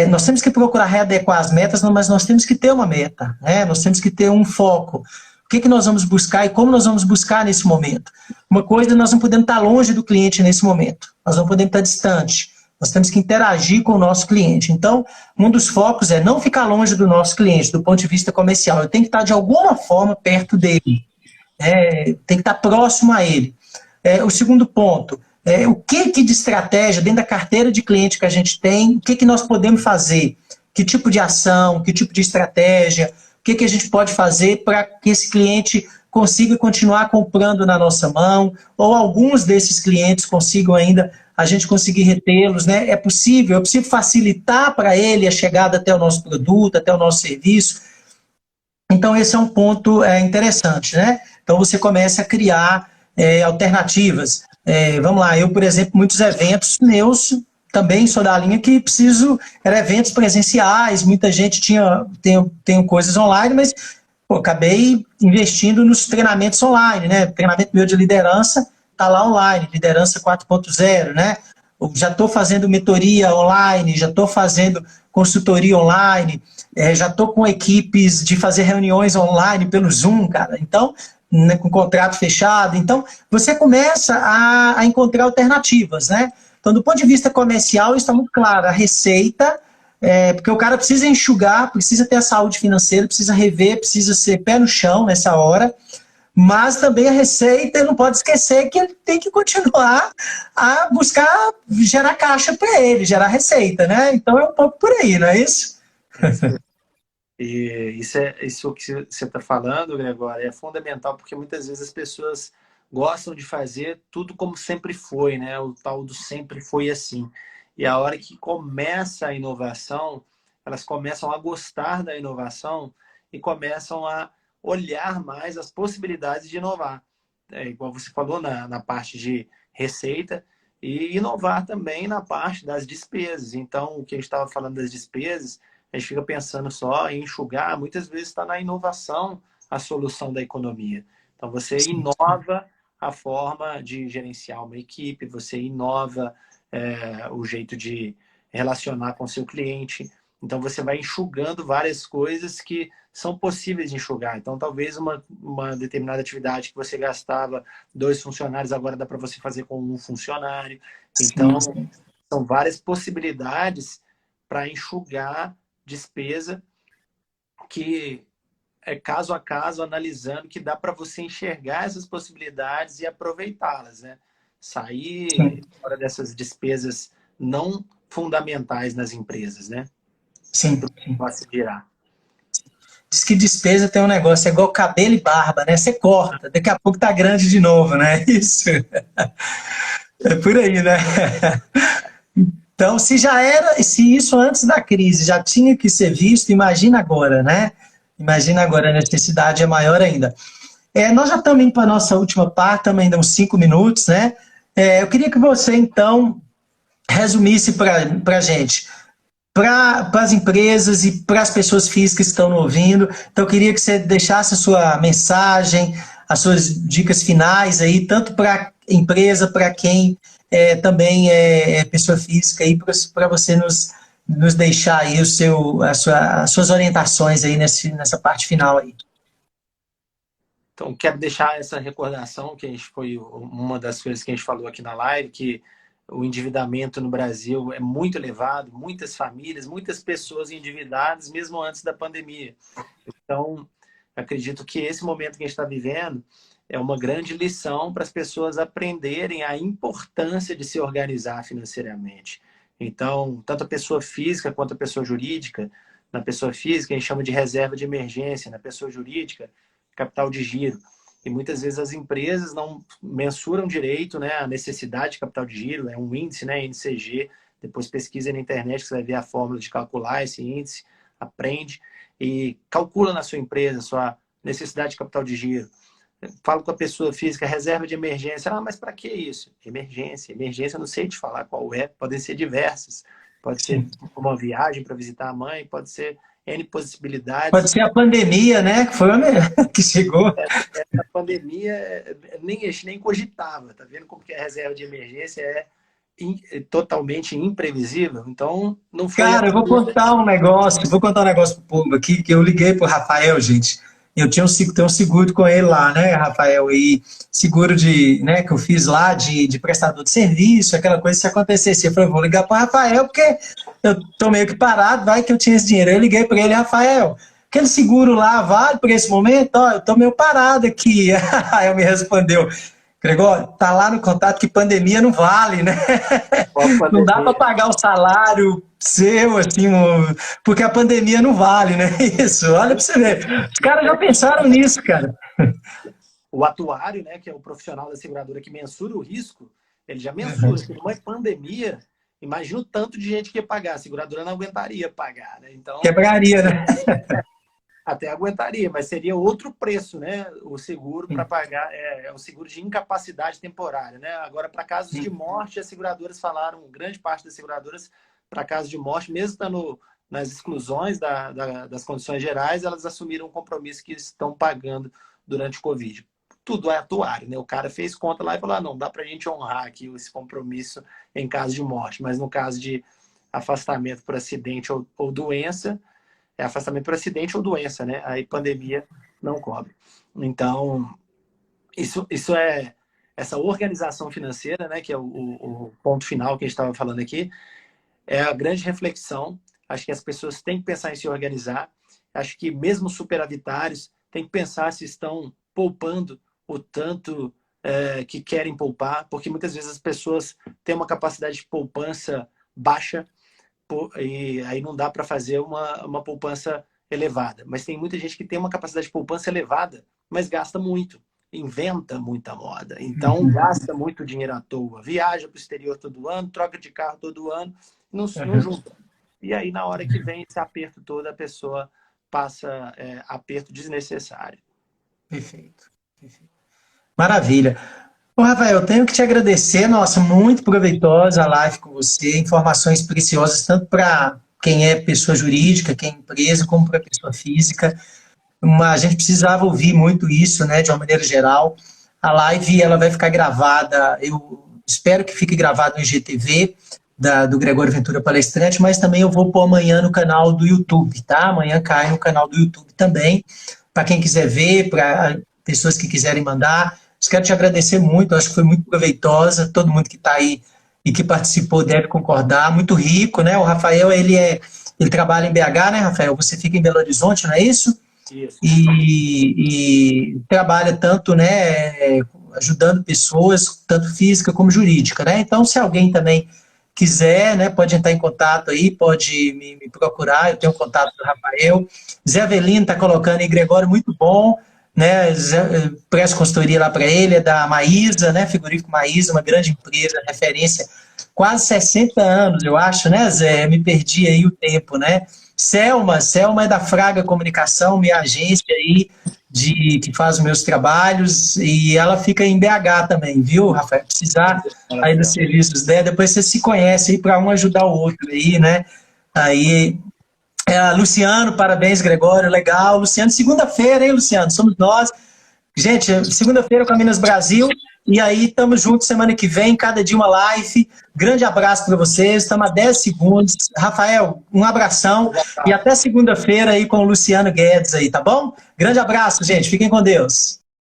Nós temos que procurar readequar as metas, mas nós temos que ter uma meta, né? Nós temos que ter um foco. O que nós vamos buscar e como nós vamos buscar nesse momento? Uma coisa, nós não podemos estar longe do cliente nesse momento. Nós não podemos estar distante. Nós temos que interagir com o nosso cliente. Então, um dos focos é não ficar longe do nosso cliente, do ponto de vista comercial. Eu tenho que estar, de alguma forma, perto dele. Tem que estar próximo a ele. O segundo ponto, o que de estratégia, dentro da carteira de cliente que a gente tem, o que nós podemos fazer? Que tipo de ação, que tipo de estratégia, o que a gente pode fazer para que esse cliente consiga continuar comprando na nossa mão, ou alguns desses clientes consigam ainda a gente conseguir retê-los, né? É possível facilitar para ele a chegada até o nosso produto, até o nosso serviço. Então, esse é um ponto interessante, né? Então, você começa a criar alternativas. Vamos lá, eu, por exemplo, muitos eventos meus, também sou da linha que eram eventos presenciais, muita gente tem coisas online, mas acabei investindo nos treinamentos online, né? O treinamento meu de liderança está lá online, liderança 4.0, né? Eu já estou fazendo mentoria online, já estou fazendo consultoria online, já estou com equipes de fazer reuniões online pelo Zoom, cara. Então, né, com contrato fechado. Então, você começa a encontrar alternativas, né? Então, do ponto de vista comercial, isso está muito claro. A receita, porque o cara precisa enxugar, precisa ter a saúde financeira, precisa rever, precisa ser pé no chão nessa hora. Mas também a receita, ele não pode esquecer que ele tem que continuar a buscar gerar caixa para ele, gerar receita, né? Então é um pouco por aí, não é isso?
E isso que você está falando, Gregório, é fundamental, porque muitas vezes as pessoas gostam de fazer tudo como sempre foi, né? O tal do sempre foi assim. E a hora que começa a inovação, elas começam a gostar da inovação e começam a olhar mais as possibilidades de inovar. Igual você falou na parte de receita, e inovar também na parte das despesas. Então, o que a gente estava falando das despesas, a gente fica pensando só em enxugar, muitas vezes está na inovação a solução da economia. Então, você inova a forma de gerenciar uma equipe, você inova o jeito de relacionar com o seu cliente. Então, você vai enxugando várias coisas que são possíveis de enxugar. Então, talvez uma determinada atividade que você gastava 2 funcionários, agora dá para você fazer com 1 funcionário. Então, são várias possibilidades para enxugar despesa que é caso a caso, analisando, que dá para você enxergar essas possibilidades e aproveitá-las, né? Sair fora dessas despesas não fundamentais nas empresas, né?
Sim.
Para se virar.
Diz que despesa tem um negócio, é igual cabelo e barba, né? Você corta, daqui a pouco tá grande de novo, né? Isso. É por aí, né? Então, se isso antes da crise já tinha que ser visto, imagina agora, né? Imagina agora, a necessidade é maior ainda. Nós já estamos indo para a nossa última parte, estamos ainda uns 5 minutos, né? Eu queria que você, então, resumisse para a gente, para as empresas e para as pessoas físicas que estão ouvindo. Então, eu queria que você deixasse a sua mensagem, as suas dicas finais aí, tanto para a empresa, para quem também é pessoa física, para você nos nos deixar aí as suas orientações aí nessa parte final aí.
Então, quero deixar essa recordação, que foi uma das coisas que a gente falou aqui na live, que o endividamento no Brasil é muito elevado, muitas famílias, muitas pessoas endividadas, mesmo antes da pandemia. Então, acredito que esse momento que a gente está vivendo é uma grande lição para as pessoas aprenderem a importância de se organizar financeiramente. Então, tanto a pessoa física quanto a pessoa jurídica, na pessoa física a gente chama de reserva de emergência, na pessoa jurídica, capital de giro. E muitas vezes as empresas não mensuram direito, né, a necessidade de capital de giro, é um índice, né, NCG, depois pesquisa na internet que você vai ver a fórmula de calcular esse índice, aprende e calcula na sua empresa a sua necessidade de capital de giro. Falo com a pessoa física, reserva de emergência. Ah, mas para que isso? Emergência. Emergência, eu não sei te falar qual é, podem ser diversas. Pode ser uma viagem para visitar a mãe, pode ser N possibilidades.
Pode ser a pandemia, né? Que foi que chegou.
A pandemia, a gente nem cogitava, tá vendo como que a reserva de emergência é totalmente imprevisível? Então, não foi...
Cara, eu vou contar um negócio pro povo aqui, que eu liguei pro Rafael, gente. Eu tenho um seguro com ele lá, né, Rafael? E seguro né, que eu fiz lá de prestador de serviço, aquela coisa, se acontecesse. Eu falei, vou ligar pro Rafael, porque eu tô meio que parado, vai que eu tinha esse dinheiro. Eu liguei para ele, Rafael, aquele seguro lá vale por esse momento? Ó, eu tô meio parado aqui. Aí ele me respondeu, Gregório, tá lá no contato que pandemia não vale, né? Não dá para pagar o salário seu, assim, porque a pandemia não vale, né? Isso, olha para você ver. Os caras já pensaram nisso, cara.
O atuário, né, que é o profissional da seguradora que mensura o risco, ele já mensura. Se numa pandemia, imagina o tanto de gente que ia pagar. A seguradora não aguentaria pagar, né? Então,
quebraria, né?
Até aguentaria, mas seria outro preço, né? O seguro para pagar é um seguro de incapacidade temporária, né? Agora, para casos de morte, as seguradoras falaram, grande parte das seguradoras, para casos de morte, mesmo estando nas exclusões das condições gerais, elas assumiram um compromisso que estão pagando durante o Covid. Tudo é atuário, né? O cara fez conta lá e falou, não, dá para a gente honrar aqui esse compromisso em caso de morte, mas no caso de afastamento por acidente ou doença, é afastamento por acidente ou doença, né? Aí pandemia não cobre. Então, isso é essa organização financeira, né? Que é o ponto final que a gente estava falando aqui, é a grande reflexão. Acho que as pessoas têm que pensar em se organizar. Acho que mesmo superavitários têm que pensar se estão poupando o tanto que querem poupar, porque muitas vezes as pessoas têm uma capacidade de poupança baixa, e aí não dá para fazer uma poupança elevada. Mas tem muita gente que tem uma capacidade de poupança elevada, mas gasta muito, inventa muita moda. Então, gasta muito dinheiro à toa. Viaja para o exterior todo ano, troca de carro todo ano, não junta. E aí, na hora que vem esse aperto todo, a pessoa passa aperto desnecessário.
Perfeito. Maravilha. Ô, Rafael, eu tenho que te agradecer, nossa, muito proveitosa a live com você, informações preciosas, tanto para quem é pessoa jurídica, quem é empresa, como para pessoa física. A gente precisava ouvir muito isso, né, de uma maneira geral. A live, ela vai ficar gravada, eu espero que fique gravada no IGTV, do Gregório Ventura Palestrante, mas também eu vou pôr amanhã no canal do YouTube, tá? Amanhã cai no canal do YouTube também, para quem quiser ver, para pessoas que quiserem mandar. Quero te agradecer muito, acho que foi muito proveitosa, todo mundo que está aí e que participou deve concordar, muito rico, né? O Rafael, ele trabalha em BH, né, Rafael? Você fica em Belo Horizonte, não é isso?
Isso.
E trabalha tanto, né, ajudando pessoas, tanto física como jurídica, né? Então, se alguém também quiser, né, pode entrar em contato aí, pode me procurar, eu tenho contato do Rafael. Zé Avelino está colocando aí, Gregório, muito bom, né, presto consultoria lá para ele, é da Maísa, né, Frigorífico Maísa, uma grande empresa, referência, quase 60 anos, eu acho, né, Zé? Me perdi aí o tempo, né? Selma é da Fraga Comunicação, minha agência aí, que faz os meus trabalhos, e ela fica em BH também, viu, Rafael? Precisar aí dos serviços dela, depois você se conhece aí para um ajudar o outro aí, né? Aí, Luciano, parabéns, Gregório, legal. Luciano, segunda-feira, hein, Luciano? Somos nós. Gente, segunda-feira com a Minas Brasil, E aí, tamo junto semana que vem, cada dia uma live. Grande abraço para vocês, estamos a 10 segundos. Rafael, um abração e até segunda-feira aí com o Luciano Guedes aí, tá bom? Grande abraço, gente. Fiquem com Deus.